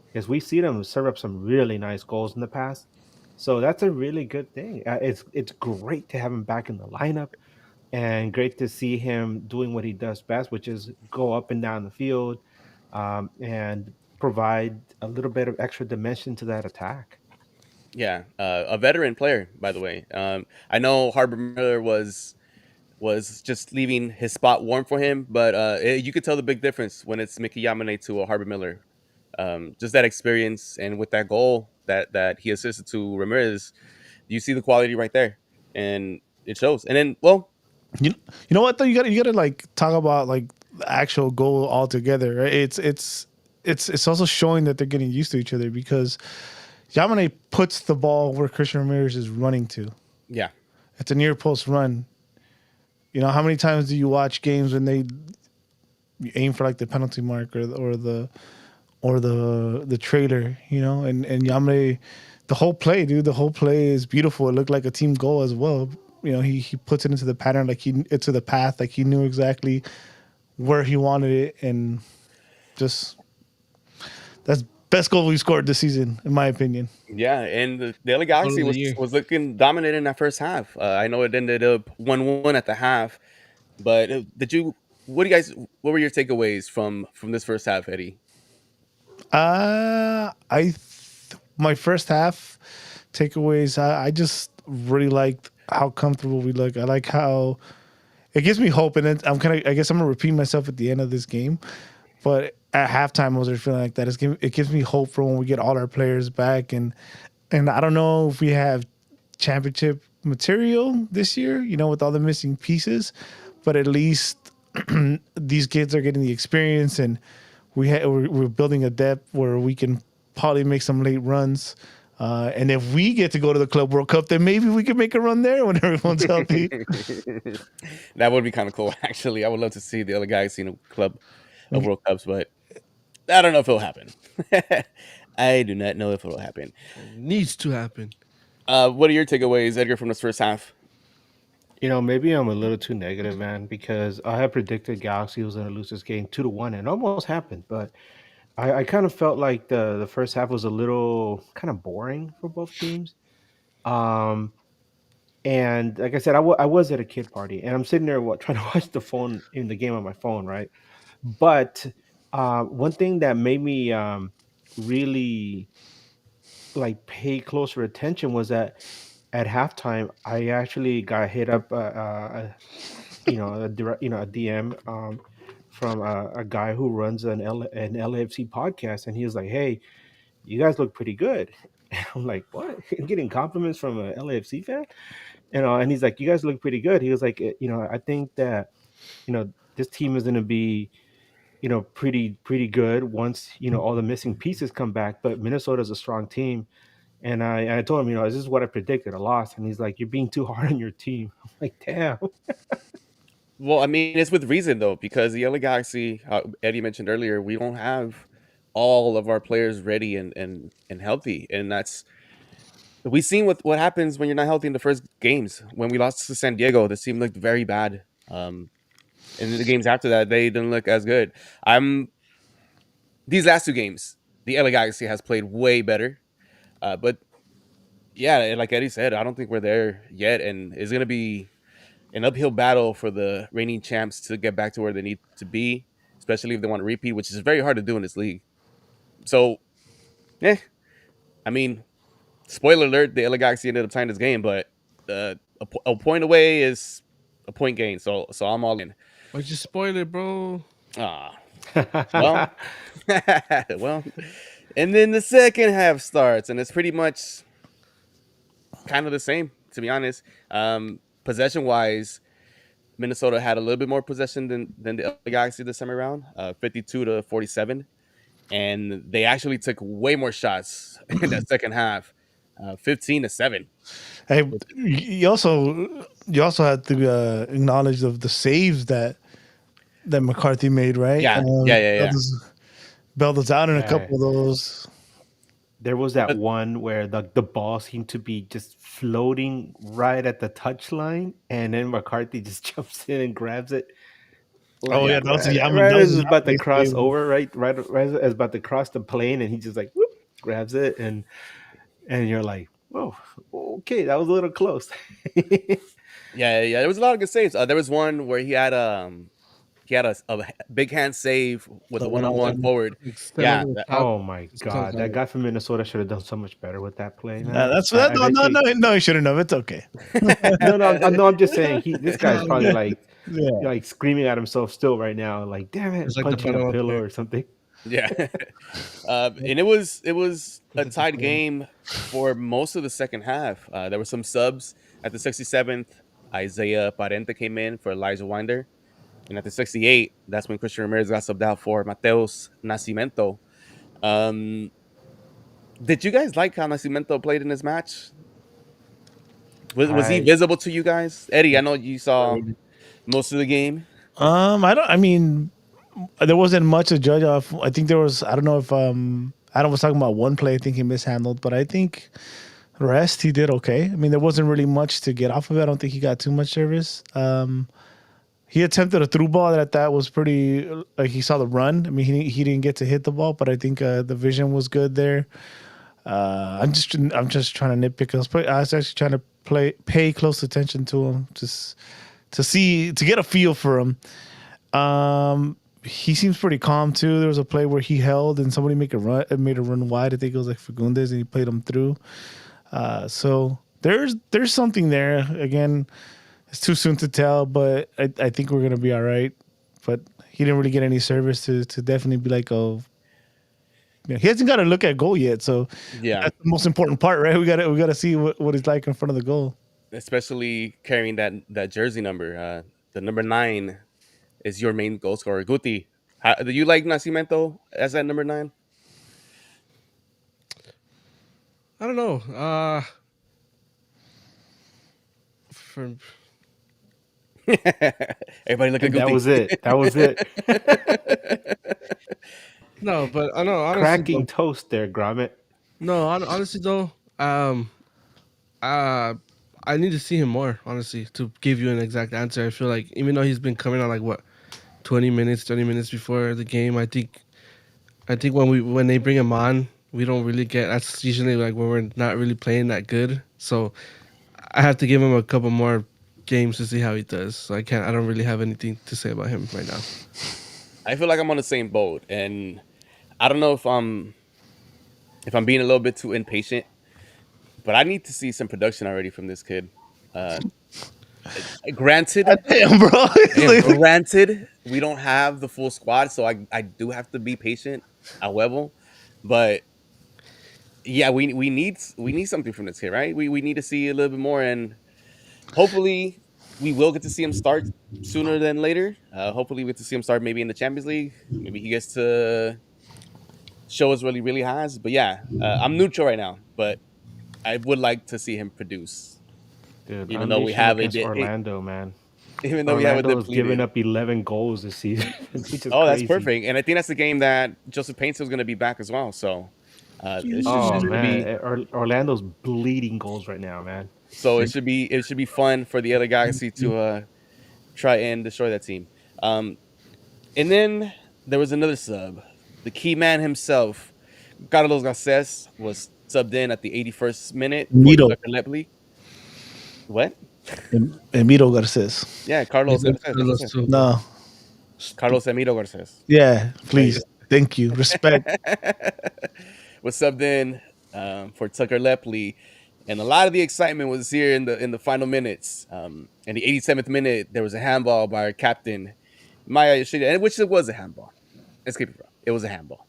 Speaker 7: because we've seen him serve up some really nice goals in the past. So that's a really good thing. It's great to have him back in the lineup, and great to see him doing what he does best, which is go up and down the field, and provide a little bit of extra dimension to that attack.
Speaker 4: Yeah, a veteran player, by the way. I know Harbor Miller was just leaving his spot warm for him, but you could tell the big difference when it's Mickey Yamane to a Harbor Miller. Just that experience, and with that goal that he assisted to Ramirez, you see the quality right there, and it shows. And then, well,
Speaker 5: You know what though? You gotta like talk about like the actual goal altogether, right? It's also showing that they're getting used to each other because Yamane puts the ball where Christian Ramirez is running to.
Speaker 4: yeah,
Speaker 5: It's a near post run. How many times do you watch games when they aim for like the penalty mark or the trailer, and Yamane, the whole play, dude, the whole play is beautiful. It looked like a team goal as well. He puts it into the pattern, into the path, like he knew exactly where he wanted it, and just that's best goal we scored this season, in my opinion.
Speaker 4: yeah. And the LA Galaxy
Speaker 6: Goal of
Speaker 4: was
Speaker 6: the year.
Speaker 4: was looking dominant in that first half. I know it ended up 1-1 at the half, but did you? What do you guys? What were your takeaways from this first half, Eddie?
Speaker 5: My first half, takeaways. I just really liked how comfortable we look. I like how it gives me hope, and I guess I'm gonna repeat myself at the end of this game. But at halftime, I was just feeling like that. It gives me hope for when we get all our players back, and I don't know if we have championship material this year, with all the missing pieces, but at least these kids are getting the experience, and we're building a depth where we can probably make some late runs. And if we get to go to the Club World Cup, then maybe we can make a run there when everyone's healthy.
Speaker 4: That would be kind of cool, actually. I would love to see the other guys in a club of World Cups, but I don't know if it'll happen. I do not know if it'll happen.
Speaker 6: Needs to happen.
Speaker 4: What are your takeaways, Edgar, from this first half?
Speaker 7: Maybe I'm a little too negative, man, because I had predicted Galaxy was going to lose this game 2-1, and it almost happened. But I kind of felt like the first half was a little kind of boring for both teams. Um, and like I said, I was at a kid party, and I'm sitting there trying to watch the game on my phone, right? But one thing that made me really like pay closer attention was that at halftime, I actually got hit up, a direct, a DM from a guy who runs an LAFC podcast, and he was like, "Hey, you guys look pretty good." And I'm like, "What?" Getting compliments from a LAFC fan, and he's like, "You guys look pretty good." He was like, "I think that this team is going to be." Pretty good once all the missing pieces come back. But Minnesota's a strong team, and I told him, this is what I predicted, a loss. And he's like, "You're being too hard on your team." I'm like, "Damn."
Speaker 4: Well, I mean, it's with reason, though, because the LA Galaxy, Eddie mentioned earlier, we don't have all of our players ready and healthy. And we've seen what happens when you're not healthy in the first games. When we lost to San Diego, the team looked very bad. And in the games after that, they didn't look as good. These last two games, the LA Galaxy has played way better. But yeah, like Eddie said, I don't think we're there yet. And it's going to be an uphill battle for the reigning champs to get back to where they need to be, especially if they want to repeat, which is very hard to do in this league. So, I mean, spoiler alert, the LA Galaxy ended up tying this game, but a point away is a point gain. So I'm all in.
Speaker 6: Why'd you spoil it, bro?
Speaker 4: Well, well, and then the second half starts, and it's pretty much kind of the same, to be honest. Possession-wise, Minnesota had a little bit more possession than the LA Galaxy this time around, 52-47, and they actually took way more shots in that second half, 15-7.
Speaker 5: Hey, you also had to acknowledge the saves that McCarthy made, right?
Speaker 4: Yeah.
Speaker 5: Bailed us out in a
Speaker 7: Yeah.
Speaker 5: couple of those.
Speaker 7: There was that one where the ball seemed to be just floating right at the touchline, and then McCarthy just jumps in and grabs it.
Speaker 5: Oh yeah, that was
Speaker 7: Right as it's about to
Speaker 5: Yama's
Speaker 7: cross
Speaker 5: save.
Speaker 7: over, right as it's about to cross the plane, and he just like whoop, grabs it, and you're like, "Whoa, okay, that was a little close."
Speaker 4: Yeah. There was a lot of good saves. There was one where he had a big hand save with
Speaker 5: The
Speaker 4: a one-on-one
Speaker 5: one-on-one.
Speaker 4: forward.
Speaker 6: Extend
Speaker 4: Yeah,
Speaker 6: over the
Speaker 4: that-
Speaker 6: top.
Speaker 7: Oh my god, that guy from Minnesota should have done so much better with that play, man.
Speaker 5: That's
Speaker 7: I
Speaker 5: that.
Speaker 7: bet you-
Speaker 5: No, he shouldn't have. It's okay.
Speaker 7: no, I'm just saying this guy's probably like
Speaker 5: Yeah.
Speaker 7: like screaming at himself still right now, like damn it,
Speaker 6: It's like the
Speaker 7: punching a
Speaker 6: Panama
Speaker 7: pillow
Speaker 6: player.
Speaker 7: or something.
Speaker 4: Yeah. And it was a tied game for most of the second half. There were some subs at the 67th. Isaiah Parente came in for Elijah Winder. And at the 68th, that's when Christian Ramirez got subbed out for Mateus Nascimento. Did you guys like how Nascimento played in this match? Was he visible to you guys? Eddie, I know you saw most of the game.
Speaker 5: I mean, there wasn't much to judge off. I think there was. I don't know if Adam was talking about one play. I think he mishandled, but I think the rest he did okay. I mean, there wasn't really much to get off of it. I don't think he got too much service. He attempted a through ball that was pretty. Like he saw the run. I mean, he didn't get to hit the ball, but I think the vision was good there. I'm just trying to nitpick. I was actually trying to pay close attention to him, just to get a feel for him. He seems pretty calm too. There was a play where he held and somebody made a run wide. I think it was like Fagundes, and he played him through. So there's something there. Again, it's too soon to tell, but I think we're gonna be all right. But he didn't really get any service to definitely be like, oh, he hasn't got to look at goal yet. So
Speaker 4: Yeah,
Speaker 5: that's the most important part, right? We gotta see what he's like in front of the goal.
Speaker 4: especially carrying that jersey number. The number 9 is your main goal scorer, Guti. Do you like Nascimento as that number 9?
Speaker 6: I don't know. For
Speaker 4: Everybody look at
Speaker 7: And that
Speaker 4: Guti.
Speaker 7: was it. That was it.
Speaker 6: no, but I know honestly
Speaker 7: Cracking toast there, Gromit.
Speaker 6: no, honestly though, uh, I need to see him more honestly to give you an exact answer. I feel like even though he's been coming on like what 20 minutes, 30 minutes before the game, I think when they bring him on, we don't really get. That's usually like when we're not really playing that good. So I have to give him a couple more games to see how he does. So I don't really have anything to say about him right now.
Speaker 4: I feel like I'm on the same boat, and I don't know if I'm being a little bit too impatient, but I need to see some production already from this kid. Uh, granted,
Speaker 5: Damn, bro. It's like-
Speaker 4: granted, we don't have the full squad, so I do have to be patient a huevo. But yeah, we need something from this kid, right? We need to see a little bit more, and hopefully we will get to see him start sooner than later. Hopefully we get to see him start maybe in the Champions League. Maybe he gets to show us what he really has. But yeah, I'm neutral right now, but I would like to see him produce,
Speaker 7: Dude,
Speaker 4: even
Speaker 7: I'm
Speaker 4: though we
Speaker 7: patient
Speaker 4: have
Speaker 7: against Orlando, man.
Speaker 4: even though we have a
Speaker 7: Orlando's given
Speaker 4: depleted.
Speaker 7: up 11 goals this season, which is
Speaker 4: Oh, that's
Speaker 7: crazy.
Speaker 4: perfect, and I think that's the game that Joseph Painter is going to be back as well. So
Speaker 7: Oh
Speaker 4: should
Speaker 7: man,
Speaker 4: be
Speaker 7: Orlando's bleeding goals right now, man.
Speaker 4: so it should be fun for the LA Galaxy to try and destroy that team. And then there was another sub. The key man himself, Carlos Garces, was subbed in at the 81st minute for
Speaker 5: Mito.
Speaker 4: Tucker Lepley. What?
Speaker 5: Emiro Garces.
Speaker 4: Yeah, Carlos
Speaker 6: Maybe
Speaker 4: Garces.
Speaker 6: Carlos
Speaker 4: That's it.
Speaker 6: too.
Speaker 5: No.
Speaker 4: Carlos Emiro Garces.
Speaker 5: Yeah,
Speaker 4: There you
Speaker 5: please. Thank you. Respect.
Speaker 4: Was subbed in for Tucker Lepley, and a lot of the excitement was here in the final minutes. In the 87th minute, there was a handball by our captain, Maya Yoshida, and which it was a handball. Let's keep it real. It was a handball.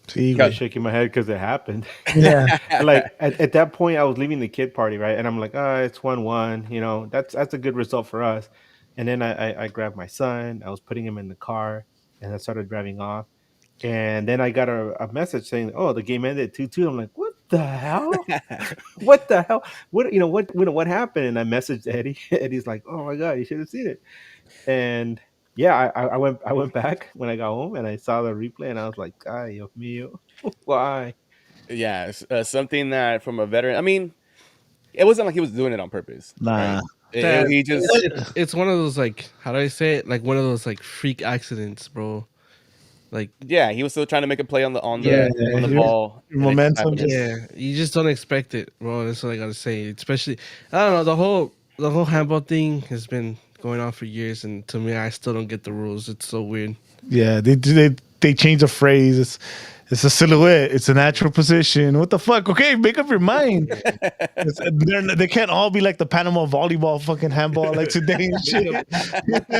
Speaker 5: See,
Speaker 7: I'm
Speaker 4: Yeah.
Speaker 7: shaking my head because it happened.
Speaker 5: yeah.
Speaker 7: Like at that point, I was leaving the kid party, right? And I'm like, it's 1-1. You know, that's a good result for us. And then I grabbed my son. I was putting him in the car, and I started driving off. And then I got a message saying, "Oh, the game ended 2-2." I'm like, "What the hell? What the hell? What happened?" And I messaged Eddie. Eddie's like, "Oh my god, you should have seen it." And yeah, I went back when I got home and I saw the replay and I was like, "Ay, Dios mío, why?"
Speaker 4: Yeah, something that from a veteran. I mean, it wasn't like he was doing it on purpose, right?
Speaker 5: Nah.
Speaker 4: He just
Speaker 6: It's one of those like how do I say it? Like one of those like freak accidents, bro. Like
Speaker 4: yeah, he was still trying to make a play on the
Speaker 6: Yeah,
Speaker 4: on the
Speaker 5: he-
Speaker 4: ball. and it just
Speaker 5: momentum
Speaker 4: happened.
Speaker 6: yeah, you just don't expect it, bro. That's what I gotta say. Especially, I don't know the whole handball thing has been going on for years, and to me, I still don't get the rules. It's so weird.
Speaker 5: Yeah, they change the phrase. It's a silhouette. It's a natural position. What the fuck? Okay, make up your mind. They can't all be like the Panama volleyball fucking handball like today and shit.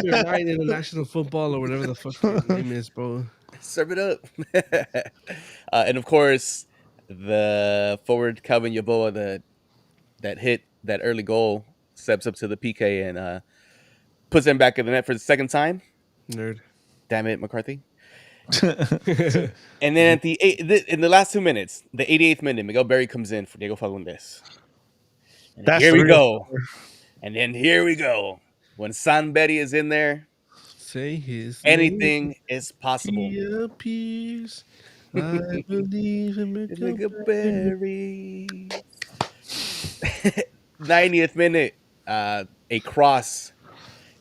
Speaker 6: You're right, international football or whatever the fuck your name is, bro.
Speaker 4: Serve it up. And of course, the forward Calvin Yaboa that hit that early goal steps up to the PK and puts him back in the net for the second time.
Speaker 6: Nerd.
Speaker 4: Damn it, McCarthy. And then at in the last 2 minutes, the 88th minute, Miguel Berry comes in for Diego Fagundes. And
Speaker 5: That's
Speaker 4: here
Speaker 5: the
Speaker 4: we
Speaker 5: real-
Speaker 4: go. And then here we go. When San Betty is in there,
Speaker 6: Say his
Speaker 4: anything is
Speaker 6: name.
Speaker 4: possible.
Speaker 6: He appears. I believe in
Speaker 4: Miguel Berry. 90th minute, a cross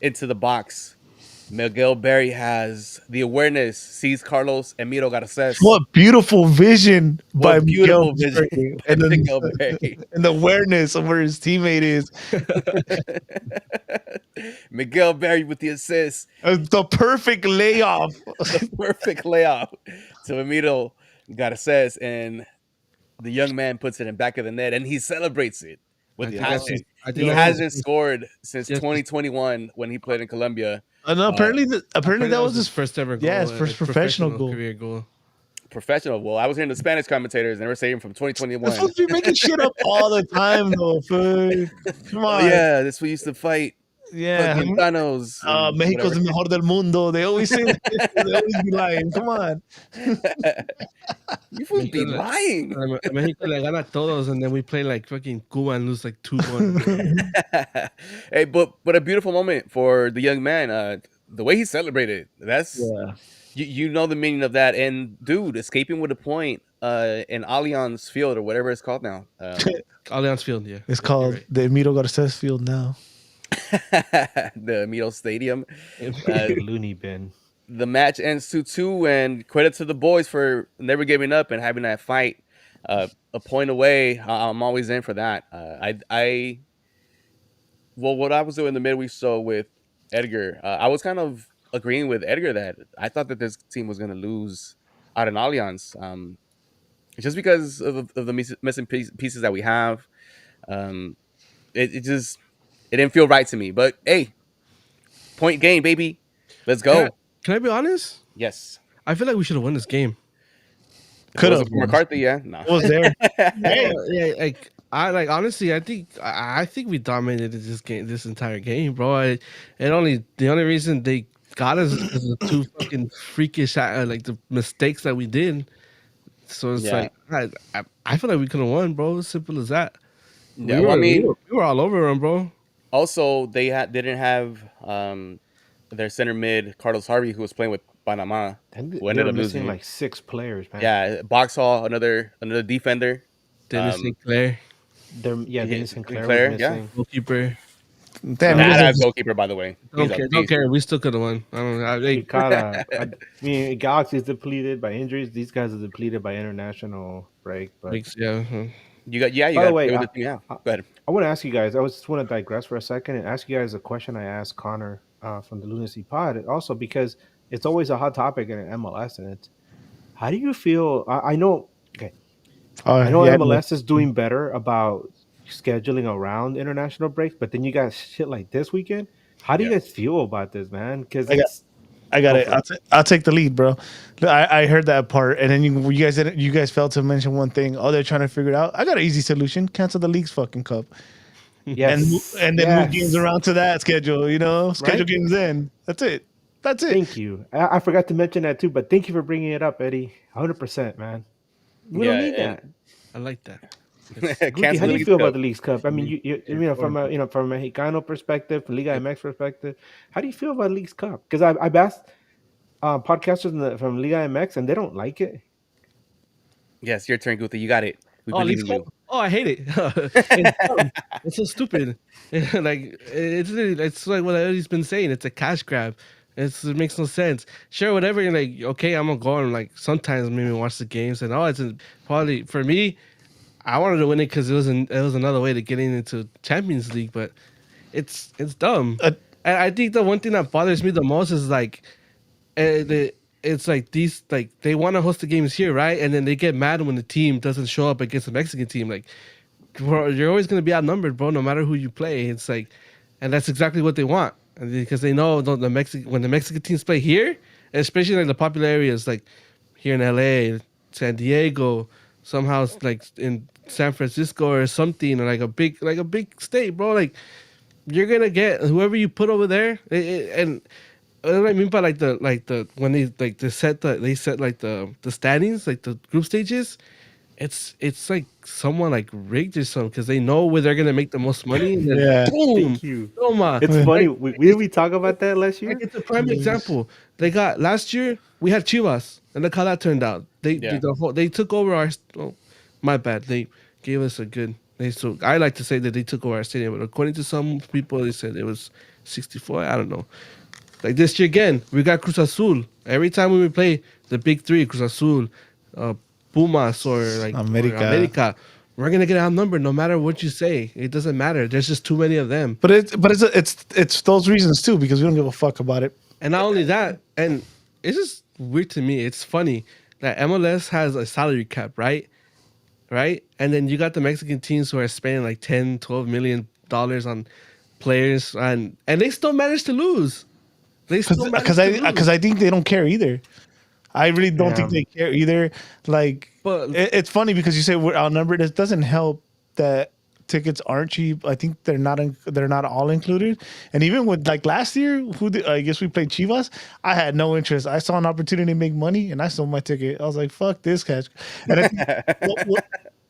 Speaker 4: into the box. Miguel Berry has the awareness, sees Carlos Emiro Garces.
Speaker 5: What beautiful vision by
Speaker 4: What beautiful
Speaker 5: Miguel
Speaker 4: vision
Speaker 5: Berry.
Speaker 4: by
Speaker 5: And,
Speaker 4: Miguel Berry.
Speaker 5: and the awareness of where his teammate is.
Speaker 4: Miguel Berry with the assist,
Speaker 5: The perfect layoff.
Speaker 4: the perfect layoff to Emiro Garces, and the young man puts it in back of the net and he celebrates it with
Speaker 6: think that's
Speaker 4: passion.
Speaker 6: I think
Speaker 4: He
Speaker 6: that's
Speaker 4: hasn't scored since
Speaker 6: yes,
Speaker 4: 2021 when he played in Colombia.
Speaker 5: No, apparently, apparently
Speaker 6: apparently
Speaker 5: that was
Speaker 6: his
Speaker 5: his
Speaker 6: first ever goal.
Speaker 5: Yeah, his first professional goal.
Speaker 6: career goal.
Speaker 4: Professional. Well, I was hearing the Spanish commentators and they were saying from
Speaker 5: They're
Speaker 4: 2021.
Speaker 5: supposed to be making shit up all the time, though, food. Come
Speaker 4: Oh
Speaker 5: on.
Speaker 4: yeah, this we used to fight.
Speaker 5: Yeah.
Speaker 4: Fucking Thanos. and
Speaker 5: Mexico's
Speaker 4: whatever.
Speaker 5: el mejor del mundo. They always say that. They always be lying. Come on.
Speaker 4: You fools be lying.
Speaker 6: Mexico le gana a todos, and then we play like fucking Cuba and lose like 2-1.
Speaker 4: Hey, but a beautiful moment for the young man. The way he celebrated. That's
Speaker 5: Yeah.
Speaker 4: you know the meaning of that. And dude, escaping with a point in Allianz Field or whatever it's called now.
Speaker 6: Allianz Field, yeah.
Speaker 5: It's called
Speaker 6: right.
Speaker 5: the Emilio Garces Field now.
Speaker 4: The Mito Stadium.
Speaker 7: Looney bin.
Speaker 4: The match ends 2-2, and credit to the boys for never giving up and having that fight. A point away, I'm always in for that. What I was doing in the midweek show with Edgar, I was kind of agreeing with Edgar that I thought that this team was going to lose out in Allianz, just because of the missing pieces that we have. It didn't feel right to me. But hey, point game, baby, let's go.
Speaker 6: Can I be honest?
Speaker 4: Yes.
Speaker 6: I feel like we should have won this game.
Speaker 5: Could have.
Speaker 4: McCarthy, yeah. No.
Speaker 5: Was there? Hey.
Speaker 6: Yeah, like honestly, I think we dominated this entire game, bro. The only reason they got us is because of the two fucking freakish like the mistakes that we did. So it's like I feel like we could have won, bro. Simple as that.
Speaker 4: Yeah,
Speaker 6: we were all over them, bro.
Speaker 4: Also, they didn't have their center mid Carlos Harvey, who was playing with Panama.
Speaker 7: And
Speaker 4: Who
Speaker 7: they
Speaker 4: ended
Speaker 7: were
Speaker 4: up
Speaker 7: missing
Speaker 4: losing.
Speaker 7: like 6 players, man.
Speaker 4: Yeah, Boxhall, another defender.
Speaker 6: Dennis Sinclair,
Speaker 7: Dennis Sinclair
Speaker 4: Sinclair,
Speaker 7: was
Speaker 4: yeah.
Speaker 7: missing.
Speaker 6: goalkeeper.
Speaker 5: Damn,
Speaker 4: Badass goalkeeper, by the way.
Speaker 6: Don't care. We still could have won. I don't know.
Speaker 7: I mean, Galaxy is depleted by injuries. These guys are depleted by international break. But
Speaker 6: Yeah.
Speaker 4: You got
Speaker 7: by the way,
Speaker 4: go ahead.
Speaker 7: I want to ask you guys. I just want to digress for a second and ask you guys a question I asked Connor from the Lunacy Pod. And also because it's always a hot topic in MLS, and it's how do you feel? I know. Okay, I know MLS is doing better about scheduling around international breaks, but then you got shit like this weekend. How do you guys feel about this, man? Because
Speaker 5: I got it. I'll take the lead, bro. I heard that part, and then you guys failed to mention one thing. Oh, they're trying to figure it out. I got an easy solution: cancel the league's fucking cup.
Speaker 7: yes,
Speaker 5: and then move games around to that schedule. Schedule games in. That's it.
Speaker 7: Thank you. I forgot to mention that too, but thank you for bringing it up, Eddie. 100%, man. We don't need that.
Speaker 6: I like that.
Speaker 7: Guti, how do you feel about the Leagues Cup? I mean, from a Mexicano perspective, from Liga MX perspective, how do you feel about Leagues Cup? Because I've asked podcasters from Liga MX, and they don't like it.
Speaker 4: Yes, your turn, Guti. You got it. We believe in you.
Speaker 6: Oh, I hate it. It's so stupid. It's like what Eddie's been saying. It's a cash grab. It makes no sense. Sure, whatever. You're like, okay, I'm gonna go and like sometimes maybe watch the games and probably for me. I wanted to win it because it was another way to getting into Champions League, but it's dumb. And I think the one thing that bothers me the most is like, it's like these like they want to host the games here, right? And then they get mad when the team doesn't show up against the Mexican team. Like, you're always gonna be outnumbered, bro, no matter who you play. It's like, and that's exactly what they want because they know when the Mexican teams play here, especially like the popular areas like here in LA, San Diego. Somehow like in San Francisco or something, or like a big state, bro. Like you're gonna get whoever you put over there, and what I mean by when they set the standings, like the group stages. It's like someone like rigged or something because they know where they're gonna make the most money. And then boom,
Speaker 7: Thank you.
Speaker 6: Toma.
Speaker 7: It's funny. Didn't we talk about that last year?
Speaker 6: Like it's a prime example. They got last year. We had Chivas, and look how that turned out. They took over our. Oh, my bad. They gave us a good. I like to say that they took over our stadium, but according to some people, they said it was 64. I don't know. Like this year again, we got Cruz Azul. Every time we play the big three, Cruz Azul, Pumas, or like America, we're gonna get outnumbered no matter what you say. It doesn't matter. There's just too many of them.
Speaker 5: But it's those reasons too because we don't give a fuck about it.
Speaker 6: And not only that, and it's just weird to me. It's funny that MLS has a salary cap, right? right? And then you got the Mexican teams who are spending like 10, 12 million dollars on players, and they still manage to lose. They still manage to
Speaker 5: Because
Speaker 6: lose.
Speaker 5: I think they don't care either. I really don't
Speaker 7: Yeah.
Speaker 5: think they care either. Like,
Speaker 6: But
Speaker 5: it's funny because you say we're outnumbered. It doesn't help that tickets aren't cheap. I think they're not all included. And even with like last year, I guess we played Chivas. I had no interest. I saw an opportunity to make money, and I sold my ticket. I was like, "Fuck this cash." And I think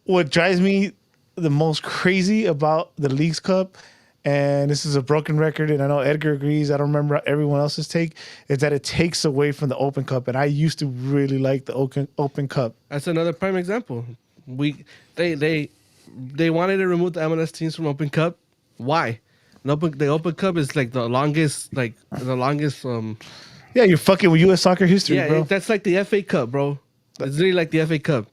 Speaker 5: what drives me the most crazy about the Leagues Cup, and this is a broken record, and I know Edgar agrees. I don't remember everyone else's take. Is that it takes away from the Open Cup, and I used to really like the Open Cup.
Speaker 6: that's another prime example. We they wanted to remove the MLS teams from Open Cup. Why? The Open Cup is like the longest.
Speaker 5: Yeah, you're fucking with U.S. soccer history,
Speaker 6: Yeah,
Speaker 5: bro.
Speaker 6: that's like the FA Cup, bro. It's really like the FA Cup.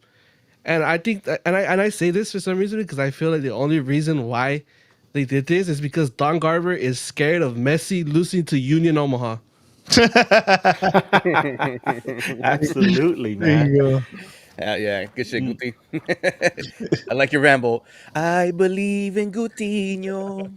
Speaker 6: And I think, and I say this for some reason because I feel like the only reason why they did this is because Don Garber is scared of Messi losing to Union Omaha.
Speaker 7: Absolutely,
Speaker 5: There
Speaker 7: man.
Speaker 5: you go.
Speaker 4: Yeah, good shit, Guti. I like your ramble. I believe in Gutiño.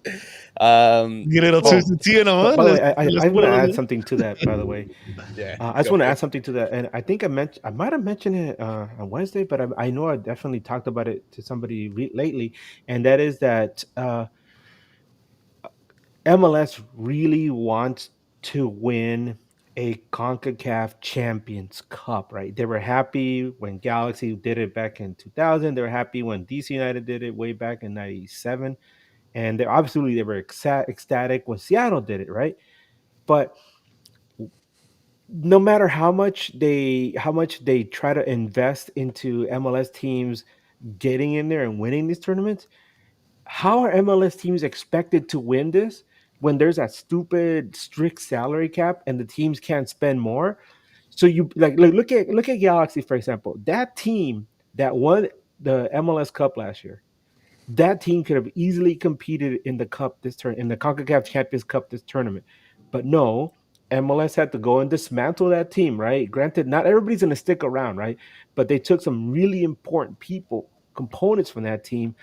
Speaker 5: Get it all
Speaker 7: Oh,
Speaker 5: twisted tea, no,
Speaker 7: by the way,
Speaker 5: let's
Speaker 7: I
Speaker 5: put
Speaker 7: want to
Speaker 5: it on
Speaker 7: add
Speaker 5: there.
Speaker 7: something to that. By the way,
Speaker 4: yeah,
Speaker 7: I just
Speaker 4: go
Speaker 7: want to
Speaker 4: for
Speaker 7: add
Speaker 4: it.
Speaker 7: something to that, and I think I might have mentioned it on Wednesday, but I know I definitely talked about it to somebody lately, and that is that MLS really wants to win a CONCACAF Champions Cup, right? They were happy when Galaxy did it back in 2000. They were happy when DC United did it way back in 97. And they were ecstatic when Seattle did it, right? But no matter how much they try to invest into MLS teams getting in there and winning these tournaments, how are MLS teams expected to win this when there's that stupid strict salary cap and the teams can't spend more? So you look at Galaxy for example. That team that won the MLS Cup last year, that team could have easily competed in the cup this turn in the CONCACAF Champions Cup this tournament. But no, MLS had to go and dismantle that team, right? Granted, not everybody's going to stick around, right? But they took some really important components from that team,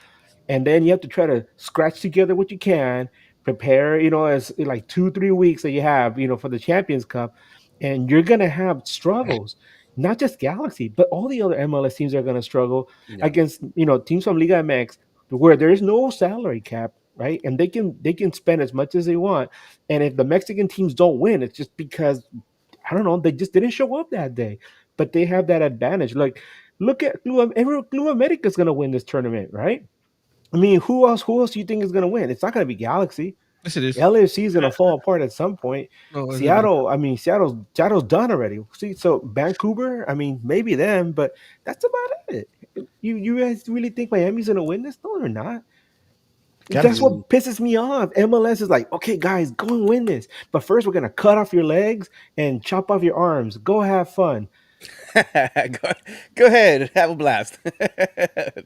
Speaker 7: and then you have to try to scratch together what you can, prepare, as like 2 3 weeks that you have, for the Champions Cup, and you're gonna have struggles. Not just Galaxy, but all the other MLS teams are gonna struggle
Speaker 4: Yeah,
Speaker 7: against teams from Liga MX where there is no salary cap, right? And they can spend as much as they want. And if the Mexican teams don't win, it's just because I don't know, they just didn't show up that day. But they have that advantage. Like, look at Club America is gonna win this tournament, right? I mean, who else do you think is going to win? It's not going to be Galaxy.
Speaker 6: Yes, it is.
Speaker 7: LAFC is going to fall apart at some point.
Speaker 6: No, yes, it is.
Speaker 7: Seattle, I mean, Seattle's done already. See, so Vancouver, I mean, maybe them, but that's about it. You guys really think Miami's going to win this? No, they're not.
Speaker 5: Gotta
Speaker 7: That's what pisses me off. MLS is like, okay, guys, go and win this, but first we're going to cut off your legs and chop off your arms. Go have fun.
Speaker 4: go ahead, have a blast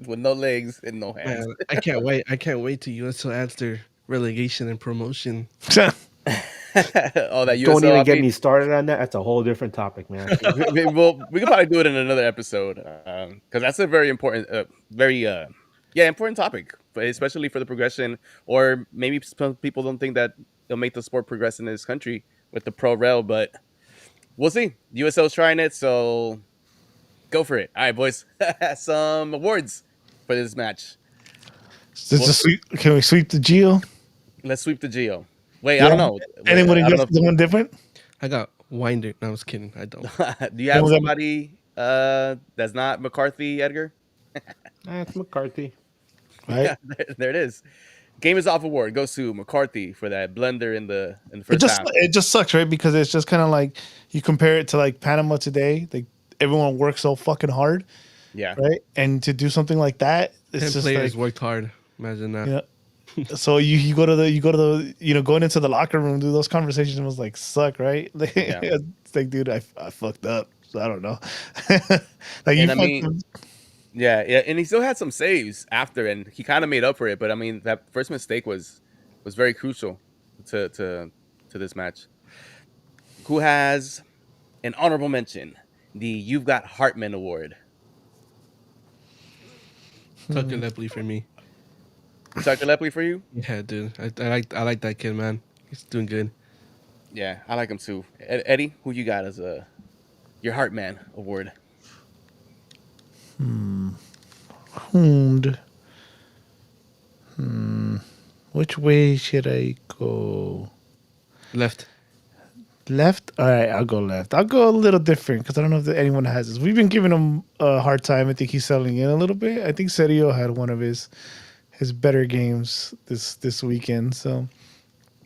Speaker 4: with no legs and no hands.
Speaker 6: Man, I can't wait. I can't wait till USL adds their relegation and promotion.
Speaker 4: Oh, that
Speaker 7: Don't
Speaker 4: USL
Speaker 7: even get
Speaker 4: hockey.
Speaker 7: me started on that. That's a whole different topic, man.
Speaker 4: We could probably do it in another episode because that's a very important, important topic, but especially for the progression. Or maybe some people don't think that they'll make the sport progress in this country with the pro rel, but we'll see. USL's trying it, so go for it. All right, boys, some awards for this match.
Speaker 5: Can we sweep the Geo?
Speaker 4: Let's sweep the Geo. Wait, I
Speaker 5: Yeah.
Speaker 4: don't know. Wait,
Speaker 5: Anyone
Speaker 4: I don't
Speaker 5: guess someone different?
Speaker 6: I got Winder. No, I was kidding. I don't.
Speaker 4: know. Do you have somebody that's not McCarthy, Edgar?
Speaker 7: That's McCarthy.
Speaker 5: Right.
Speaker 4: Yeah, there it is. Game is off award goes to McCarthy for that blender in the
Speaker 5: It
Speaker 4: first
Speaker 5: just
Speaker 4: half.
Speaker 5: it just sucks, right? Because it's just kind of like you compare it to like Panama today. Like everyone works so fucking hard,
Speaker 4: Yeah.
Speaker 5: right? And to do something like that, it's
Speaker 6: 10
Speaker 5: just
Speaker 6: players
Speaker 5: like
Speaker 6: worked hard. Imagine that.
Speaker 5: So you go to the going into the locker room, dude. Those conversations was like suck, right? Like,
Speaker 4: Yeah.
Speaker 5: it's like, dude, I fucked up. So I don't know. Like you
Speaker 4: And I
Speaker 5: fucked
Speaker 4: mean,
Speaker 5: up.
Speaker 4: yeah, and he still had some saves after, and he kind of made up for it. But I mean, that first mistake was very crucial to this match. Who has an honorable mention? The You've Got Hartman Award.
Speaker 6: Tucker Lepley for me.
Speaker 4: Tucker Lepley for you?
Speaker 6: Yeah, dude. I like that kid, man. He's doing good.
Speaker 4: Yeah, I like him too. Eddie, who you got as your Heartman award?
Speaker 5: Hound. Which way should I go?
Speaker 6: Left.
Speaker 5: Left? All right, I'll go left. I'll go a little different because I don't know if anyone has this. We've been giving him a hard time. I think he's settling in a little bit. I think Sergio had one of his better games this weekend. So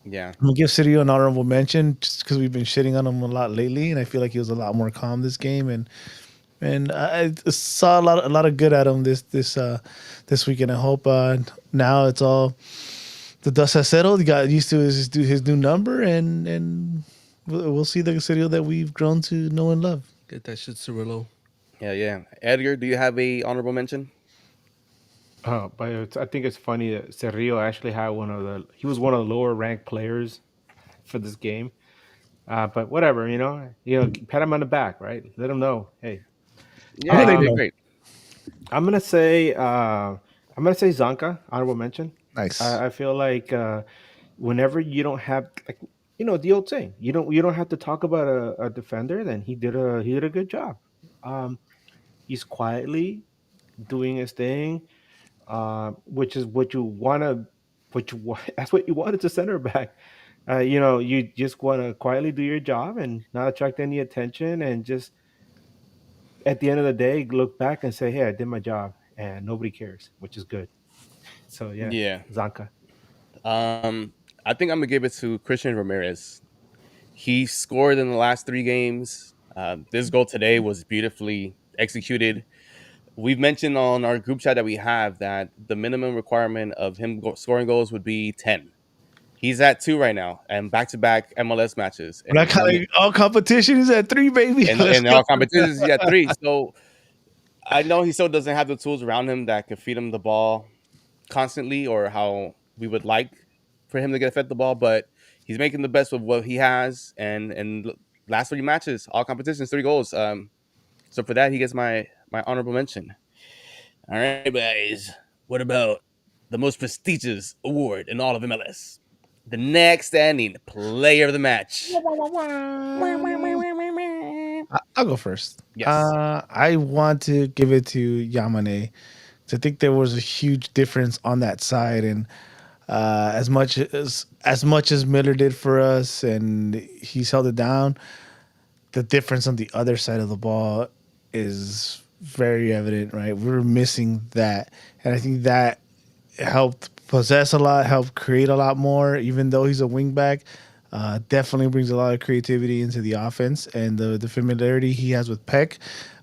Speaker 4: Yeah,
Speaker 5: I'm gonna give Sergio an honorable mention just because we've been shitting on him a lot lately, and I feel like he was a lot more calm this game, and I saw a lot of good at him this weekend. I hope now it's all the dust has settled. He got used to his new number, and we'll see the Sergio that we've grown to know and love.
Speaker 6: Get that shit Cirillo.
Speaker 4: yeah. Edgar, do you have a honorable mention?
Speaker 7: But I think it's funny that Cerrillo actually had he was one of the lower ranked players for this game. But whatever, pat him on the back, right? Let him know, hey.
Speaker 4: Yeah, he
Speaker 5: Let him
Speaker 7: Um,
Speaker 4: did
Speaker 5: know.
Speaker 4: great.
Speaker 7: I'm gonna say Zanka, honorable mention.
Speaker 5: Nice.
Speaker 7: I feel like whenever you don't have like the old saying, you don't have to talk about a defender, then he did a good job. Um, he's quietly doing his thing, which is what you want to, that's what you want as a center back. You just want to quietly do your job and not attract any attention, and just at the end of the day, look back and say, "Hey, I did my job," and nobody cares, which is good. So yeah,
Speaker 4: Yeah.
Speaker 7: Zanka.
Speaker 4: I think I'm gonna give it to Christian Ramirez. He scored in the last 3 games. This goal today was beautifully executed. We've mentioned on our group chat that we have that the minimum requirement of him scoring goals would be 10. He's at 2 right now, and back-to-back MLS matches,
Speaker 5: But I
Speaker 4: and
Speaker 5: kind of all competition is at 3, baby. Let's
Speaker 4: in
Speaker 5: go.
Speaker 4: all competitions he's at 3. So I know he still doesn't have the tools around him that could feed him the ball constantly, or how we would like for him to get fed the ball, but he's making the best of what he has. And last 3 matches, all competitions, 3 goals. So for that, he gets my honorable mention. All right, guys. What about the most prestigious award in all of MLS? The next standing player of the match.
Speaker 5: I'll go first.
Speaker 4: Yes.
Speaker 5: I want to give it to Yamane. I think there was a huge difference on that side, and as much as Miller did for us, and he's held it down, the difference on the other side of the ball is very evident. Right, we were missing that, and I think that helped possess a lot, helped create a lot more. Even though he's a wingback, definitely brings a lot of creativity into the offense, and the familiarity he has with Peck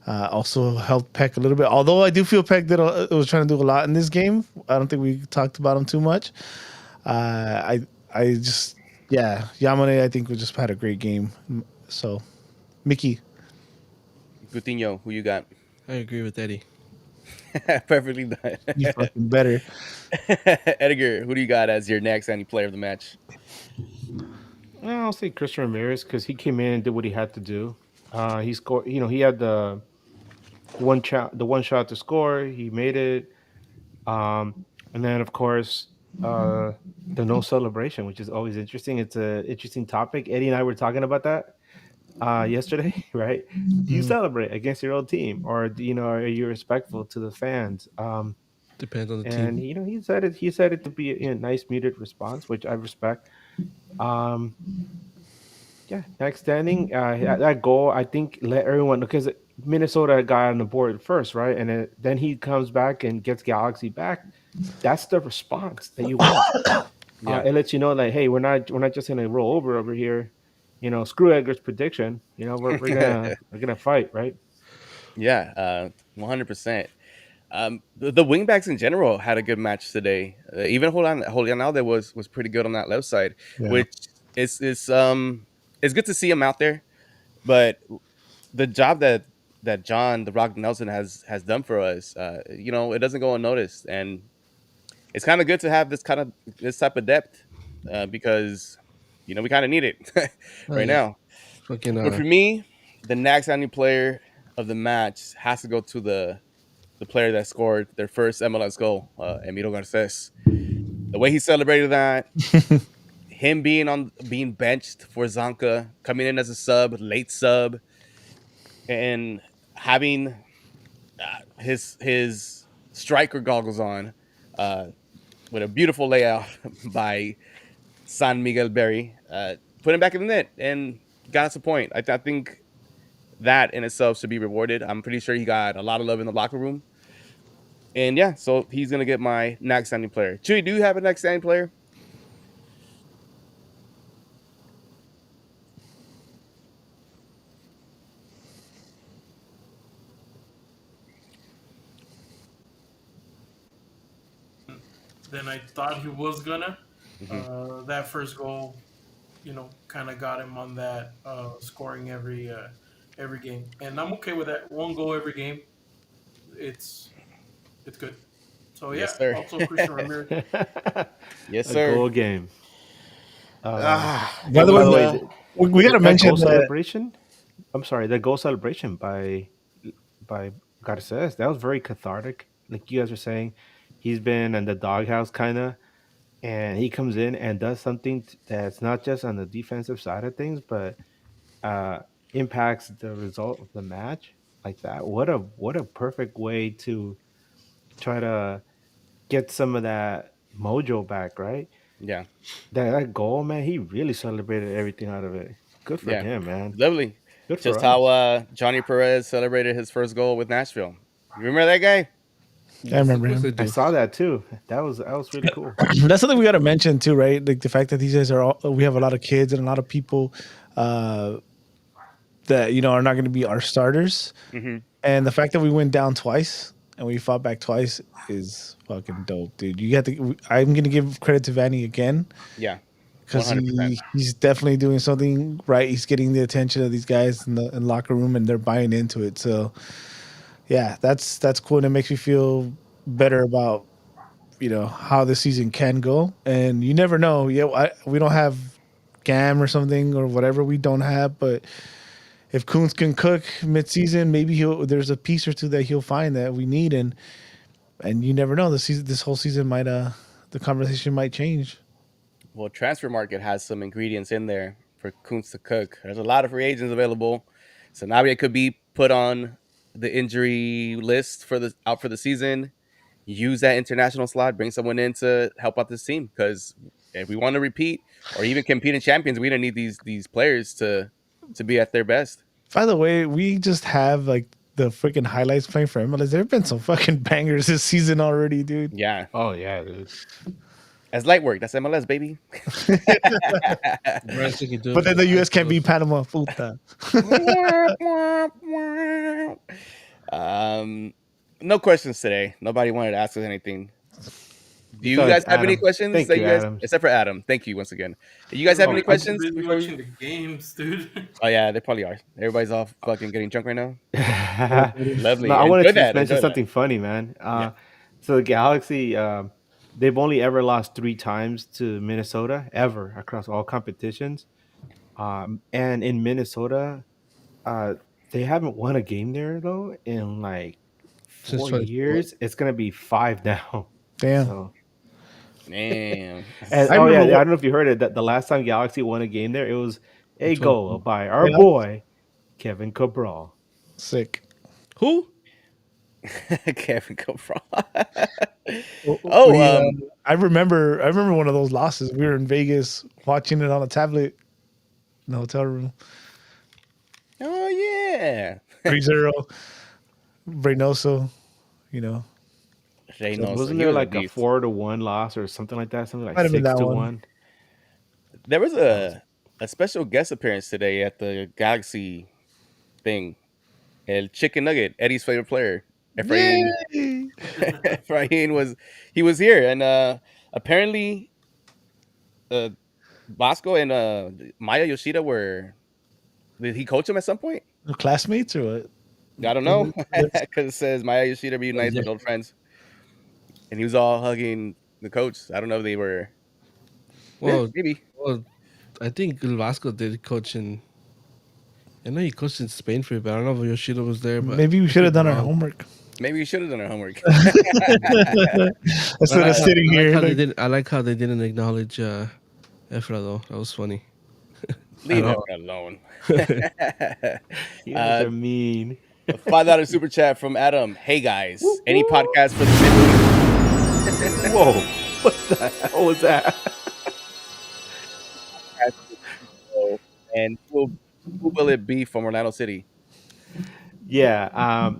Speaker 5: also helped Peck a little bit. Although I do feel Peck was trying to do a lot in this game. I don't think we talked about him too much. I just yeah, Yamane I think we just had a great game. So Mickey,
Speaker 4: Coutinho, who you got?
Speaker 6: I agree with Eddie.
Speaker 4: Perfectly done.
Speaker 5: you fucking better.
Speaker 4: Edgar, who do you got as your next standing player of the match?
Speaker 7: I'll say Christian Ramirez because he came in and did what he had to do. He scored. He had the one shot to score. He made it. Um, and then of course the no celebration, which is always interesting. It's a interesting topic. Eddie and I were talking about that yesterday, right? Do you celebrate against your old team, or are you respectful to the fans?
Speaker 6: Depends on the team.
Speaker 7: And he said it to be a nice muted response, which I respect. Um, yeah, next standing, that goal I think let everyone, because Minnesota got on the board first, right? And then he comes back and gets Galaxy back. That's the response that you want.
Speaker 4: Yeah.
Speaker 7: It lets you know, like, hey, we're not just gonna roll over here. Screw Edgar's prediction. We're gonna fight, right?
Speaker 4: Yeah, 100%. The wingbacks in general had a good match today. Even Julian Alde was pretty good on that left side,
Speaker 5: Yeah.
Speaker 4: which it's good to see him out there. But the job that John the Rock Nelson has done for us, it doesn't go unnoticed, and it's kind of good to have this type of depth, because we kind of need it
Speaker 6: Oh
Speaker 4: right
Speaker 6: yeah.
Speaker 4: now.
Speaker 6: Fucking
Speaker 4: But for me, the next standing player of the match has to go to the player that scored their first MLS goal, Emilio Garces. The way he celebrated that, him being benched for Zanka, coming in as a sub, late sub, and having his striker goggles on, uh, with a beautiful layout by San Miguel Berry, put him back in the net and got us a point. I think that in itself should be rewarded. I'm pretty sure he got a lot of love in the locker room. And yeah, so he's gonna get my next standing player. Chewy, do you have a next standing player?
Speaker 9: Than I thought he was gonna.
Speaker 4: Mm-hmm.
Speaker 9: That first goal, kind of got him on that scoring every game, and I'm okay with that. One goal every game, it's it's good. So
Speaker 4: Yes,
Speaker 9: yeah,
Speaker 4: sir.
Speaker 9: also Christian Ramirez.
Speaker 4: Yes,
Speaker 7: A
Speaker 4: sir.
Speaker 7: goal game.
Speaker 5: By the
Speaker 7: By
Speaker 5: way,
Speaker 7: the way,
Speaker 5: we got to
Speaker 7: that
Speaker 5: mention
Speaker 7: goal
Speaker 5: that.
Speaker 7: celebration. I'm sorry, the goal celebration by Garces. That was very cathartic. Like you guys were saying, he's been in the doghouse kind of, and he comes in and does something that's not just on the defensive side of things, but uh, impacts the result of the match like that. What a perfect way to try to get some of that mojo back, right?
Speaker 4: Yeah,
Speaker 7: That goal, man, he really celebrated everything out of it. Good for
Speaker 4: yeah,
Speaker 7: him, man.
Speaker 4: lovely.
Speaker 7: Good for
Speaker 4: Just how
Speaker 7: us.
Speaker 4: Johnny Perez celebrated his first goal with Nashville. You remember that guy?
Speaker 5: I
Speaker 6: Yes, of
Speaker 5: remember
Speaker 6: course
Speaker 5: him.
Speaker 6: I
Speaker 7: I
Speaker 6: do.
Speaker 7: saw that too. That was really cool.
Speaker 5: That's something we got to mention too, right? Like the fact that these guys are all, we have a lot of kids and a lot of people uh, that are not going to be our starters,
Speaker 4: Mm-hmm.
Speaker 5: and the fact that we went down twice and we fought back twice is fucking dope, dude. You got to. I'm going to give credit to Vanny again
Speaker 4: Yeah, one
Speaker 5: because
Speaker 4: hundred percent.
Speaker 5: he's definitely doing something right. He's getting the attention of these guys in the locker room, and they're buying into it. So yeah, that's cool, and it makes me feel better about how the season can go, and you never know. Yeah, we don't have Gam or something or whatever we don't have, but if Coons can cook mid-season, maybe there's a piece or two that he'll find that we need, and you never know. This whole season might the conversation might change.
Speaker 4: Well, transfer market has some ingredients in there for Kuntz to cook. There's a lot of free agents available, so Nabia could be put on the injury list for the out for the season. Use that international slot, bring someone in to help out this team. Because if we want to repeat or even compete in champions, we don't need these players to be at their best.
Speaker 5: By the way, we just have like the freaking highlights playing for MLS. There have been some fucking bangers this season already, dude.
Speaker 4: Yeah,
Speaker 7: Oh yeah, dude.
Speaker 4: as light work. That's MLS, baby.
Speaker 6: Bryce, you can do
Speaker 5: But then the
Speaker 6: it.
Speaker 5: US can't beat Panama. Puta.
Speaker 4: No questions today. Nobody wanted to ask us anything. Do you
Speaker 7: Besides
Speaker 4: guys have any
Speaker 7: Adam.
Speaker 4: questions
Speaker 7: Thank
Speaker 4: that
Speaker 7: you,
Speaker 4: you guys,
Speaker 7: Adam.
Speaker 4: except for Adam? Thank you once again. Do you guys have any
Speaker 7: I-
Speaker 9: I'm too
Speaker 4: questions
Speaker 9: busy
Speaker 4: before we?
Speaker 9: watching the games, dude.
Speaker 4: Oh yeah, they probably are. Everybody's all fucking getting drunk right now. Lovely.
Speaker 7: No, I wanted
Speaker 4: Enjoy
Speaker 7: to just
Speaker 4: that.
Speaker 7: mention
Speaker 4: Enjoy that.
Speaker 7: something funny, man.
Speaker 4: Yeah.
Speaker 7: So the Galaxy, they've only ever lost 3 times to Minnesota ever across all competitions. And in Minnesota, uh, they haven't won a game there though in like
Speaker 6: Since
Speaker 7: 4 years.
Speaker 6: 2021.
Speaker 7: It's gonna be 5 now.
Speaker 5: Damn.
Speaker 7: So,
Speaker 4: Damn.
Speaker 7: and
Speaker 5: I
Speaker 7: oh yeah,
Speaker 5: remember
Speaker 7: I
Speaker 5: what,
Speaker 7: don't know if you heard it. That the last time Galaxy won a game there, it was a goal
Speaker 6: 2021.
Speaker 7: by our
Speaker 5: yeah,
Speaker 7: boy Kevin Cabral.
Speaker 5: sick.
Speaker 6: Who?
Speaker 4: Kevin come from.
Speaker 5: We,
Speaker 4: Oh,
Speaker 5: I remember one of those losses. We were in Vegas watching it on a tablet in the hotel room.
Speaker 4: oh yeah.
Speaker 5: 3-0, Reynoso, you know.
Speaker 4: Reynoso,
Speaker 7: Wasn't
Speaker 4: he
Speaker 7: there
Speaker 4: was a
Speaker 7: like a
Speaker 4: beast.
Speaker 7: 4-1 loss or something like that? Something like
Speaker 5: Might have been
Speaker 7: six
Speaker 5: that
Speaker 7: to
Speaker 5: one.
Speaker 7: one.
Speaker 4: There was a special guest appearance today at the Galaxy thing. El Chicken Nugget, Eddie's favorite player. Efrain
Speaker 5: Yay!
Speaker 4: Efrain was here, and apparently uh Bosco and Maya Yoshida were, did he coach him at some point?
Speaker 5: Classmates or what?
Speaker 4: I don't know,
Speaker 5: Let's-
Speaker 4: because it says Maya Yoshida reunites with old friends, and he was all hugging the coach. I don't know if they were.
Speaker 6: Well,
Speaker 4: Maybe.
Speaker 6: well, I think El Vasco did coach in. I know he coached in Spain for you, but I don't know if Yoshida was there. But
Speaker 5: Maybe we
Speaker 6: I
Speaker 5: should have
Speaker 6: could be
Speaker 5: done our
Speaker 6: wrong.
Speaker 5: homework.
Speaker 4: Maybe you should have done our homework.
Speaker 5: Instead of sitting
Speaker 6: I like
Speaker 5: here,
Speaker 6: how they
Speaker 5: like,
Speaker 6: did. I like how they didn't acknowledge Efra though. That was funny.
Speaker 4: Leave
Speaker 6: I
Speaker 4: it
Speaker 6: know.
Speaker 4: alone.
Speaker 7: You guys
Speaker 4: uh,
Speaker 7: are mean.
Speaker 4: $5 super chat from Adam. Hey guys,
Speaker 7: Woo,
Speaker 4: any
Speaker 7: woo.
Speaker 4: podcast for the mid
Speaker 7: Whoa. What the hell was that?
Speaker 4: and who will it be from Orlando City?
Speaker 7: Yeah.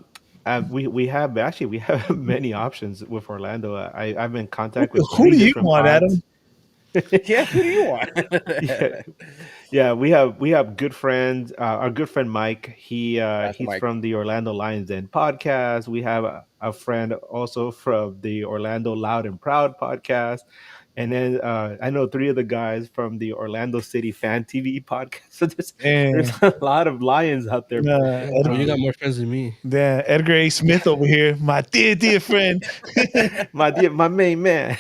Speaker 7: We have actually we have many options with Orlando. I'm in contact with
Speaker 5: who
Speaker 7: three
Speaker 5: do you
Speaker 7: different
Speaker 5: want, Adam?
Speaker 7: pods.
Speaker 4: Yeah, who do you want?
Speaker 7: Yeah, yeah, we have good friends. Our good friend Mike,
Speaker 4: Master
Speaker 7: he's
Speaker 4: Mike.
Speaker 7: from the Orlando Lions Den podcast. We have a friend also from the Orlando Loud and Proud podcast, and then I know three of the guys from the Orlando City Fan TV podcast. So there's
Speaker 5: And
Speaker 7: a lot of Lions out there.
Speaker 6: Bro, you got more friends than me.
Speaker 5: Edgar A. Smith over here, my dear friend.
Speaker 7: My main man.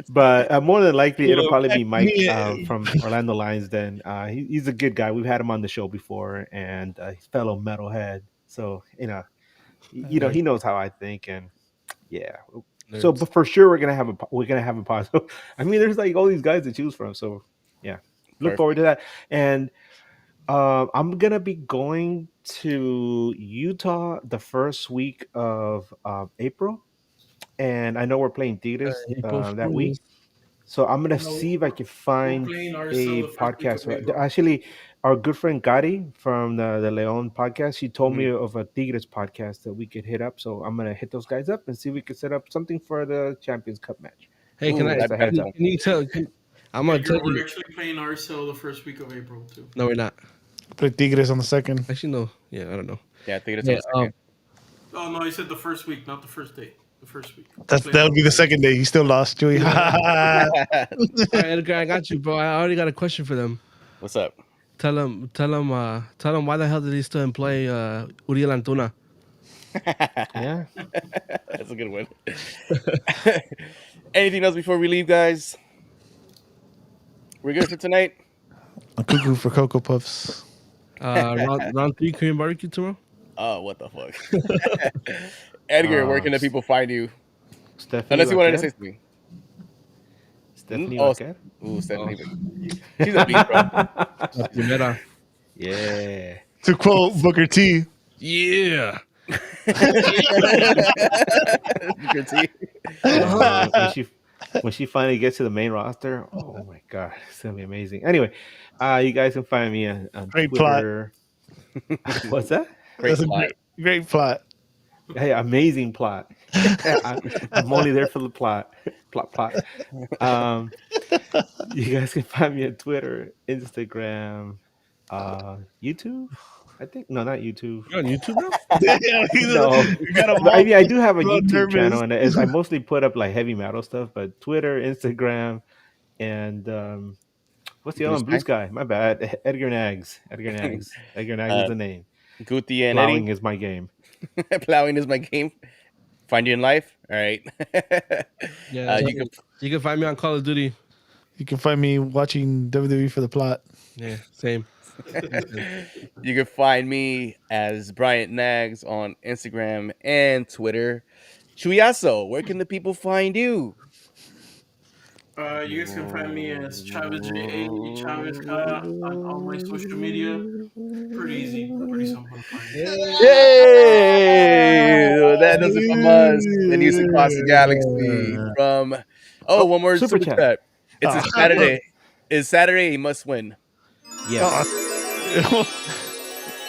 Speaker 7: But more than likely, it'll probably be Mike from Orlando Lions. Then he's a good guy. We've had him on the show before, and he's a fellow metalhead. So he knows how I think, and yeah. So,
Speaker 6: Nerds.
Speaker 7: but for sure, we're gonna have a positive. I mean, there's like all these guys to choose from. So yeah, look forward to that. And I'm gonna be going to Utah the first week of April, and I know we're playing Tigres
Speaker 6: April
Speaker 7: that week.
Speaker 6: Fools.
Speaker 7: So I'm gonna
Speaker 9: No,
Speaker 7: see if I can
Speaker 9: we're
Speaker 7: find
Speaker 9: playing RSL
Speaker 7: a
Speaker 9: the first week of
Speaker 7: podcast.
Speaker 9: April.
Speaker 7: Actually, our good friend Gadi from the Leon podcast, she told me of a Tigres podcast that we could hit up. So I'm gonna hit those guys up and see if we could set up something for the Champions Cup match.
Speaker 6: Hey,
Speaker 4: Ooh,
Speaker 7: Just a
Speaker 4: that'd
Speaker 7: heads
Speaker 4: be
Speaker 7: up.
Speaker 6: can you tell? I'm gonna
Speaker 9: Edgar,
Speaker 6: tell
Speaker 9: we're
Speaker 6: you.
Speaker 9: actually playing RSL the first week of April too.
Speaker 6: No, we're not.
Speaker 5: Play Tigres on the second.
Speaker 6: Actually, no. Yeah, I don't know.
Speaker 4: Yeah, I think it's
Speaker 6: Yeah,
Speaker 4: on the second.
Speaker 9: Oh no, I said the first week, not the first day. The first week.
Speaker 5: That would be the second day. He still lost, Joey.
Speaker 6: all right, Edgar, I got you, bro. I already got a question for them.
Speaker 4: What's up?
Speaker 6: Tell them why the hell did he still employ Uriel Antuna?
Speaker 7: Yeah.
Speaker 4: That's a good one. Anything else before we leave, guys? We're good for tonight.
Speaker 5: I'm cuckoo for Cocoa Puffs.
Speaker 6: Round 3 Korean barbecue tomorrow.
Speaker 4: Oh, what the fuck? Edgar, where can the people find you?
Speaker 7: Stephanie
Speaker 4: Unless you wanted to
Speaker 7: Vaquer?
Speaker 4: say something.
Speaker 7: Stephanie
Speaker 4: Oh,
Speaker 7: Vaquer?
Speaker 4: Ooh, Stephanie. She's a beast, bro.
Speaker 6: La primera.
Speaker 7: Yeah.
Speaker 5: To quote Booker T,
Speaker 6: Yeah.
Speaker 4: Booker T.
Speaker 7: When she finally gets to the main roster, oh my god, it's gonna be amazing. Anyway, you guys can find me on
Speaker 5: Great plot.
Speaker 7: Twitter. What's that?
Speaker 4: Great
Speaker 5: that's a
Speaker 4: plot.
Speaker 5: great plot.
Speaker 7: Hey, amazing plot. I'm only there for the plot. Plot. You guys can find me on Twitter, Instagram, YouTube. I think no, not YouTube.
Speaker 6: You're on YouTube now?
Speaker 5: Damn,
Speaker 7: No,
Speaker 5: you got a
Speaker 7: but I mean, I do have a
Speaker 5: so
Speaker 7: YouTube
Speaker 5: nervous.
Speaker 7: channel, and I mostly put up like heavy metal stuff. But Twitter, Instagram, and what's the other one? Blue Sky. My bad. Edgar Nags. Edgar Nags is the name.
Speaker 4: Guti and
Speaker 7: Plowing
Speaker 4: Eddie.
Speaker 7: is my game.
Speaker 4: Plowing is my game. Find you in life. All right.
Speaker 6: Yeah. You can find me on Call of Duty.
Speaker 5: You can find me watching WWE for the plot.
Speaker 6: Yeah, same.
Speaker 4: You can find me as Bryant Nags on Instagram and Twitter. Chuyaso, where can the people find you?
Speaker 9: You guys can find me as Chavez J.A. Chavez Ka on all my social media. Pretty easy, pretty simple to find.
Speaker 4: Yay! That does it from us. The news across the galaxy. From one more
Speaker 7: super
Speaker 4: super
Speaker 7: chat.
Speaker 4: chat. It's a Saturday. It's Saturday. He must win.
Speaker 7: Yes.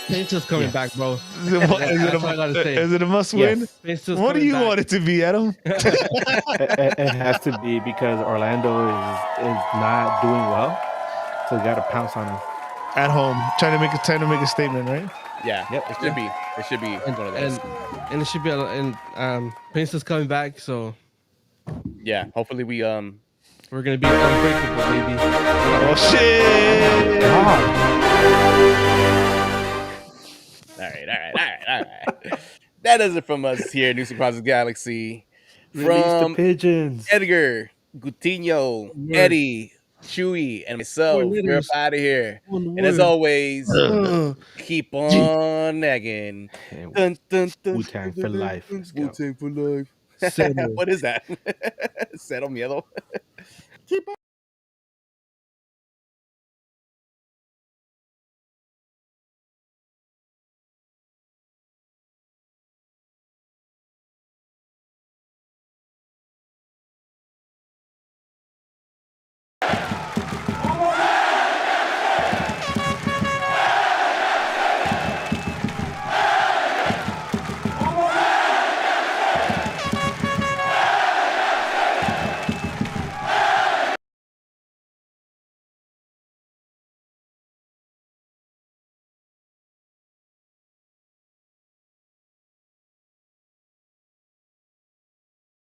Speaker 6: Painter's coming back, bro.
Speaker 5: Is it a must win?
Speaker 7: Yes.
Speaker 5: What do you want it to be, Adam?
Speaker 7: It has to be because Orlando is not doing well, so we got to pounce on them.
Speaker 5: At home, trying to make a statement, right?
Speaker 4: Yeah.
Speaker 7: Yep.
Speaker 4: It should be. It should be one of those.
Speaker 6: And it should be Painter's coming back, so
Speaker 4: Yeah. Hopefully we
Speaker 6: we're gonna be unbreakable, baby.
Speaker 5: Oh shit!
Speaker 4: All right. That does it from us here at News Across the Galaxy.
Speaker 7: Release the
Speaker 4: From
Speaker 7: pigeons.
Speaker 4: Edgar, Gutinho,
Speaker 6: Word.
Speaker 4: Eddie, Chewy, and
Speaker 6: Four
Speaker 4: myself. We're up
Speaker 6: letters.
Speaker 4: out of here.
Speaker 6: One
Speaker 4: And as
Speaker 6: word.
Speaker 4: always, keep on nagging. Dun, dun, dun,
Speaker 7: Wu-Tang for life. Let's go.
Speaker 4: Wu-Tang for life.
Speaker 6: Settle.
Speaker 4: What is that? Cero miedo. Keep on.